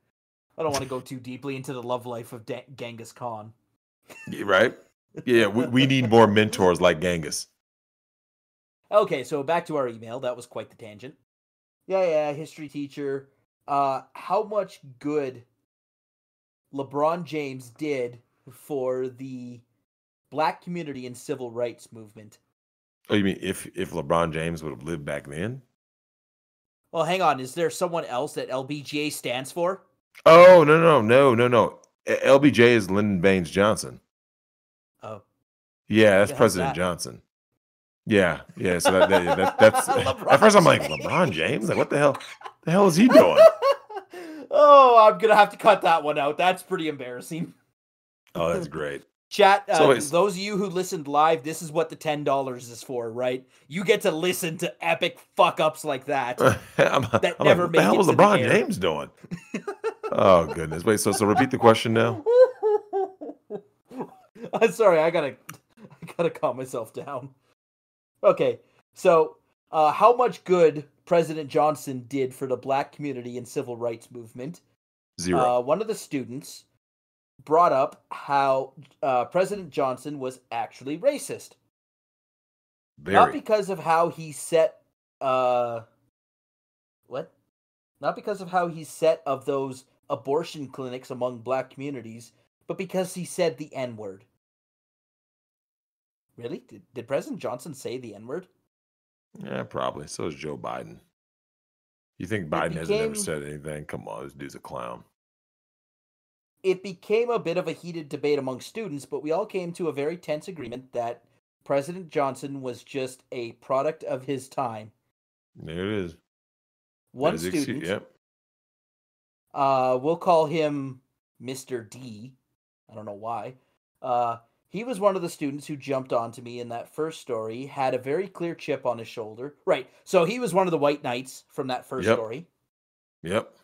I don't want to go too deeply into the love life of Genghis Khan. Yeah, right? Yeah, we need more mentors like Genghis. Okay, so back to our email. That was quite the tangent. Yeah, history teacher. How much good LeBron James did for the black community and civil rights movement? Oh, you mean if LeBron James would have lived back then? Well, hang on. Is there someone else that LBJ stands for? Oh, no. LBJ is Lyndon Baines Johnson. Oh, Yeah, who that's the hell's President that? Johnson. Yeah. So that's at LeBron first I'm like, James. LeBron James? Like, what the hell? The hell is he doing? Oh, I'm gonna have to cut that one out. That's pretty embarrassing. Oh, that's great. Chat, So it's those of you who listened live, this is what the $10 is for, right? You get to listen to epic fuck ups like that I'm that like, never what the make hell it was to the LeBron air. James doing? Oh goodness. Wait, so repeat the question now. I'm sorry, I gotta calm myself down. Okay, so how much good President Johnson did for the black community and civil rights movement? 0. One of the students brought up how President Johnson was actually racist. Not Very. because of how he set what? Not because of how he set of those abortion clinics among black communities, but because he said the N-word. Really? Did President Johnson say the N-word? Yeah, probably. So is Joe Biden. You think It Biden hasn't never became said anything? Come on, this dude's a clown. it became a bit of a heated debate among students, but we all came to a very tense agreement that President Johnson was just a product of his time. There it is. One There's the excuse. student, Yep. we'll call him Mr. D. I don't know why. He was one of the students who jumped onto me in that first story, had a very clear chip on his shoulder. Right, so he was one of the white knights from that first Yep. story. Yep.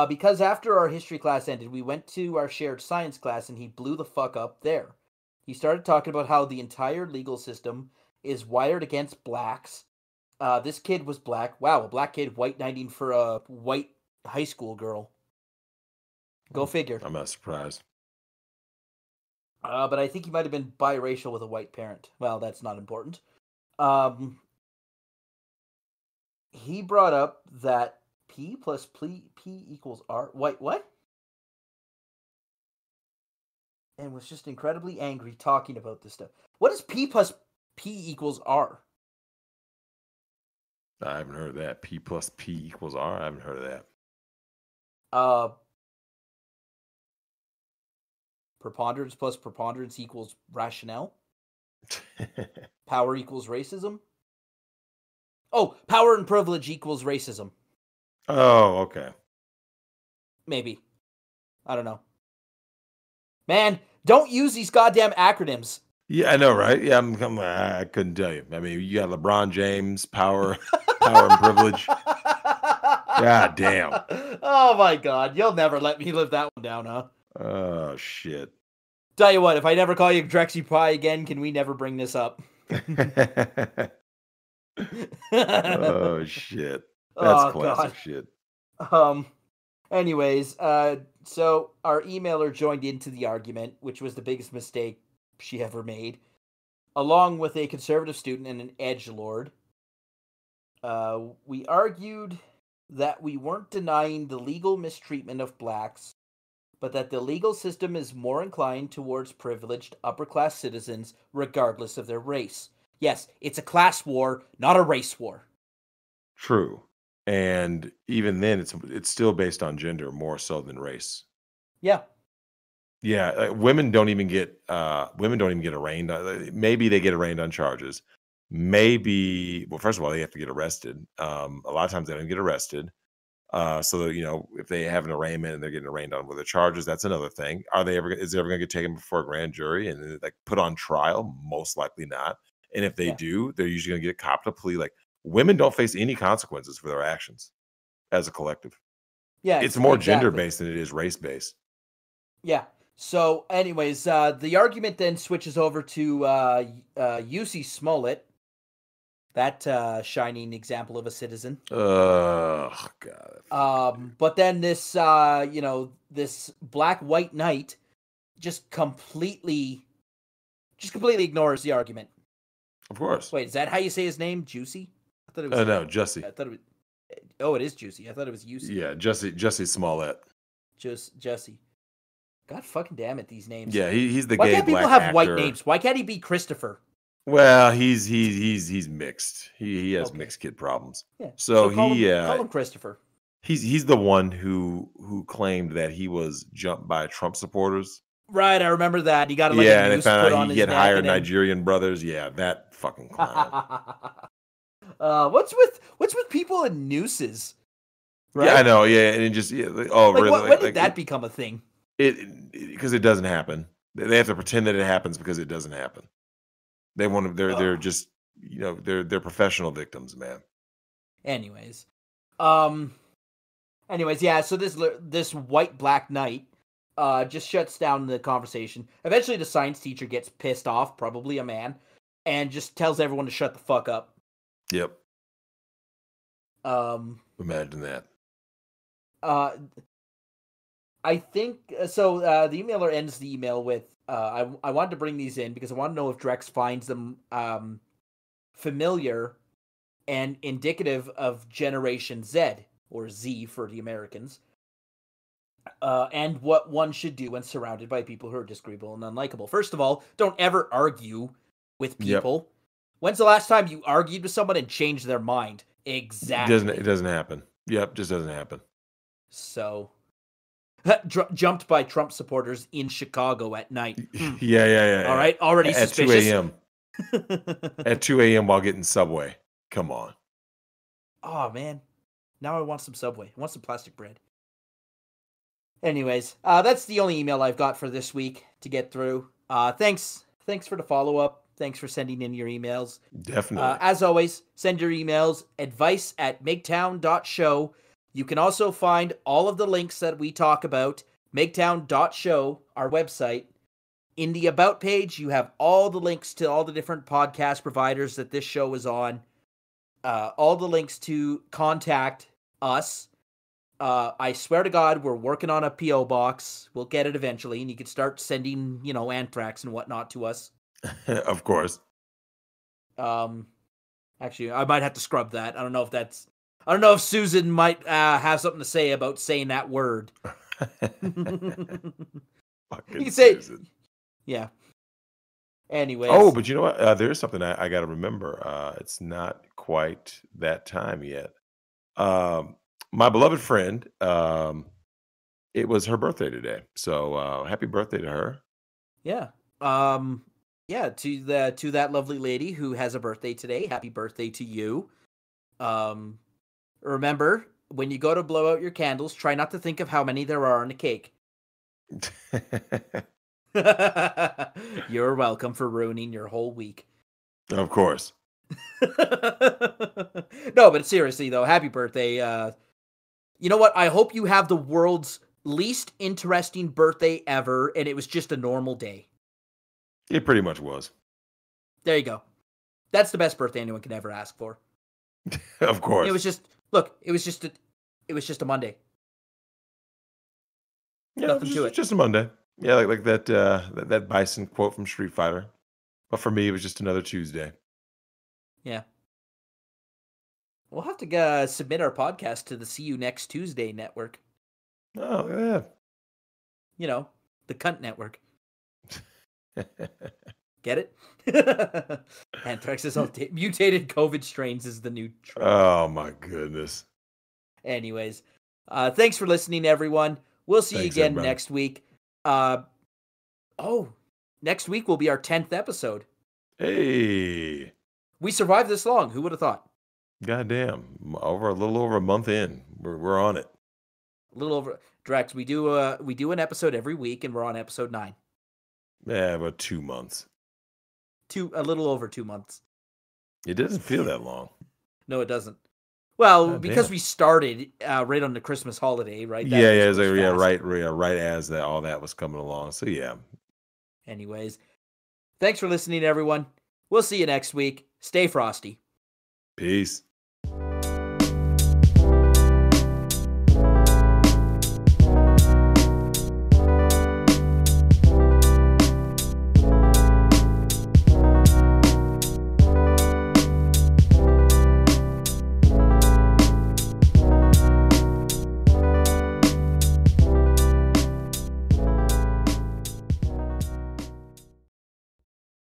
Because after our history class ended, we went to our shared science class and he blew the fuck up there. He started talking about how the entire legal system is wired against blacks. This kid was black. Wow, a black kid white knighting for a white high school girl. Go figure. I'm not surprised. But I think he might have been biracial with a white parent. Well, that's not important. He brought up that P plus P equals R. Wait, what? And was just incredibly angry talking about this stuff. What is P plus P equals R? I haven't heard of that. P plus P equals R. I haven't heard of that. Uh, preponderance plus preponderance equals rationale. Power equals racism. Oh, power and privilege equals racism. Oh, okay. Maybe. I don't know. Man, don't use these goddamn acronyms. Yeah, I know, right? Yeah, I couldn't tell you. I mean, you got LeBron James, power, power and privilege. God damn. Oh my god, you'll never let me live that one down, huh? Oh shit. Tell you what, if I never call you Drexy Pie again, can we never bring this up? Oh shit. That's classic shit. Anyways, so our emailer joined into the argument, which was the biggest mistake she ever made, along with a conservative student and an edgelord. We argued that we weren't denying the legal mistreatment of blacks, but that the legal system is more inclined towards privileged upper-class citizens regardless of their race. Yes, it's a class war, not a race war. True. And even then, it's still based on gender more so than race. Yeah. Yeah, women don't even get arraigned. Maybe they get arraigned on charges. Maybe, well, first of all, they have to get arrested. A lot of times they don't get arrested. So that, if they have an arraignment and they're getting arraigned on whether charges, that's another thing. Is it ever going to get taken before a grand jury and like put on trial? Most likely not. And if they do, they're usually going to get copped a plea. Like, women don't face any consequences for their actions as a collective. Yeah, it's more gender based than it is race based. Yeah. So, anyways, the argument then switches over to UC Smollett, that shining example of a citizen. Oh God. But then this, this black-white knight just completely ignores the argument. Of course. Wait, is that how you say his name? Juicy? I thought it was. No, Jussie. I thought it was. Oh, it is Juicy. I thought it was UC. Yeah, Jussie Smollett. Jesse. God fucking damn it, these names. Yeah, he's the Why gay can't people black have actor. white names? Why can't he be Christopher? Well, he's mixed. He has mixed kid problems. Yeah. So call him Christopher. He's the one who claimed that he was jumped by Trump supporters. Right, I remember that. He got a and they found out he had hired Nigerian brothers. Yeah, that fucking clown. What's with people and nooses? Right? Yeah, I know. Yeah, and it just really? When did that become a thing? Because it doesn't happen. They have to pretend that it happens because it doesn't happen. They want to. They're just they're professional victims, man. Anyways, yeah. So this white black knight just shuts down the conversation. Eventually, the science teacher gets pissed off, probably a man, and just tells everyone to shut the fuck up. Yep. Imagine that. I think so. The emailer ends the email with, I wanted to bring these in because I want to know if Drex finds them familiar and indicative of Generation Z, or Z for the Americans, and what one should do when surrounded by people who are disagreeable and unlikable. First of all, don't ever argue with people. Yep. When's the last time you argued with someone and changed their mind? Exactly. It doesn't happen. Yep, just doesn't happen. So, jumped by Trump supporters in Chicago at night. Yeah. All right, already at suspicious. 2 a.m. At 2 a.m. while getting Subway. Come on. Oh, man. Now I want some Subway. I want some plastic bread. Anyways, that's the only email I've got for this week to get through. Thanks for the follow-up. Thanks for sending in your emails. Definitely. As always, send your emails, advice@migtown.show. You can also find all of the links that we talk about, migtown.show, our website. In the About page, you have all the links to all the different podcast providers that this show is on. All the links to contact us. I swear to God, we're working on a P.O. box. We'll get it eventually, and you can start sending, anthrax and whatnot to us. Of course. Actually, I might have to scrub that. I don't know if Susan might have something to say about saying that word. Fucking you can say, Susan. Yeah. Oh, Anyways, but you know what? There's something I got to remember. It's not quite that time yet. Um, my beloved friend, it was her birthday today. So happy birthday to her. yeah. Yeah, to that lovely lady who has a birthday today. Happy birthday to you. Um, remember, when you go to blow out your candles, try not to think of how many there are on the cake. You're welcome for ruining your whole week. Of course. No, but seriously though, happy birthday. You know what? I hope you have the world's least interesting birthday ever, and it was just a normal day. It pretty much was. There you go. That's the best birthday anyone could ever ask for. Of It course. was just look. It was just a Monday. Yeah, Nothing to it. just a Monday. Yeah, like that, that Bison quote from Street Fighter. But for me, it was just another Tuesday. Yeah. We'll have to submit our podcast to the See You Next Tuesday network. Oh, yeah. You know, the cunt network. Get it? Anthrax is mutated COVID strains is the new trend. Oh my goodness. Anyways, thanks for listening, everyone. We'll see you Thanks, again everybody. next week. Next week will be our 10th episode. Hey, We survived this long. Who would have thought? goddamn! Over a little over a month in, we're on it. A little over. Drex, we do an episode every week, and we're on episode 9. Yeah, about 2 months. A little over 2 months. It doesn't feel that long. No, it doesn't. Well, God because damn. we started right on the Christmas holiday, right? That Yeah, just yeah, goes yeah, fast. right as that all that was coming along. So yeah. Anyways, thanks for listening, everyone. We'll see you next week. Stay frosty. Peace.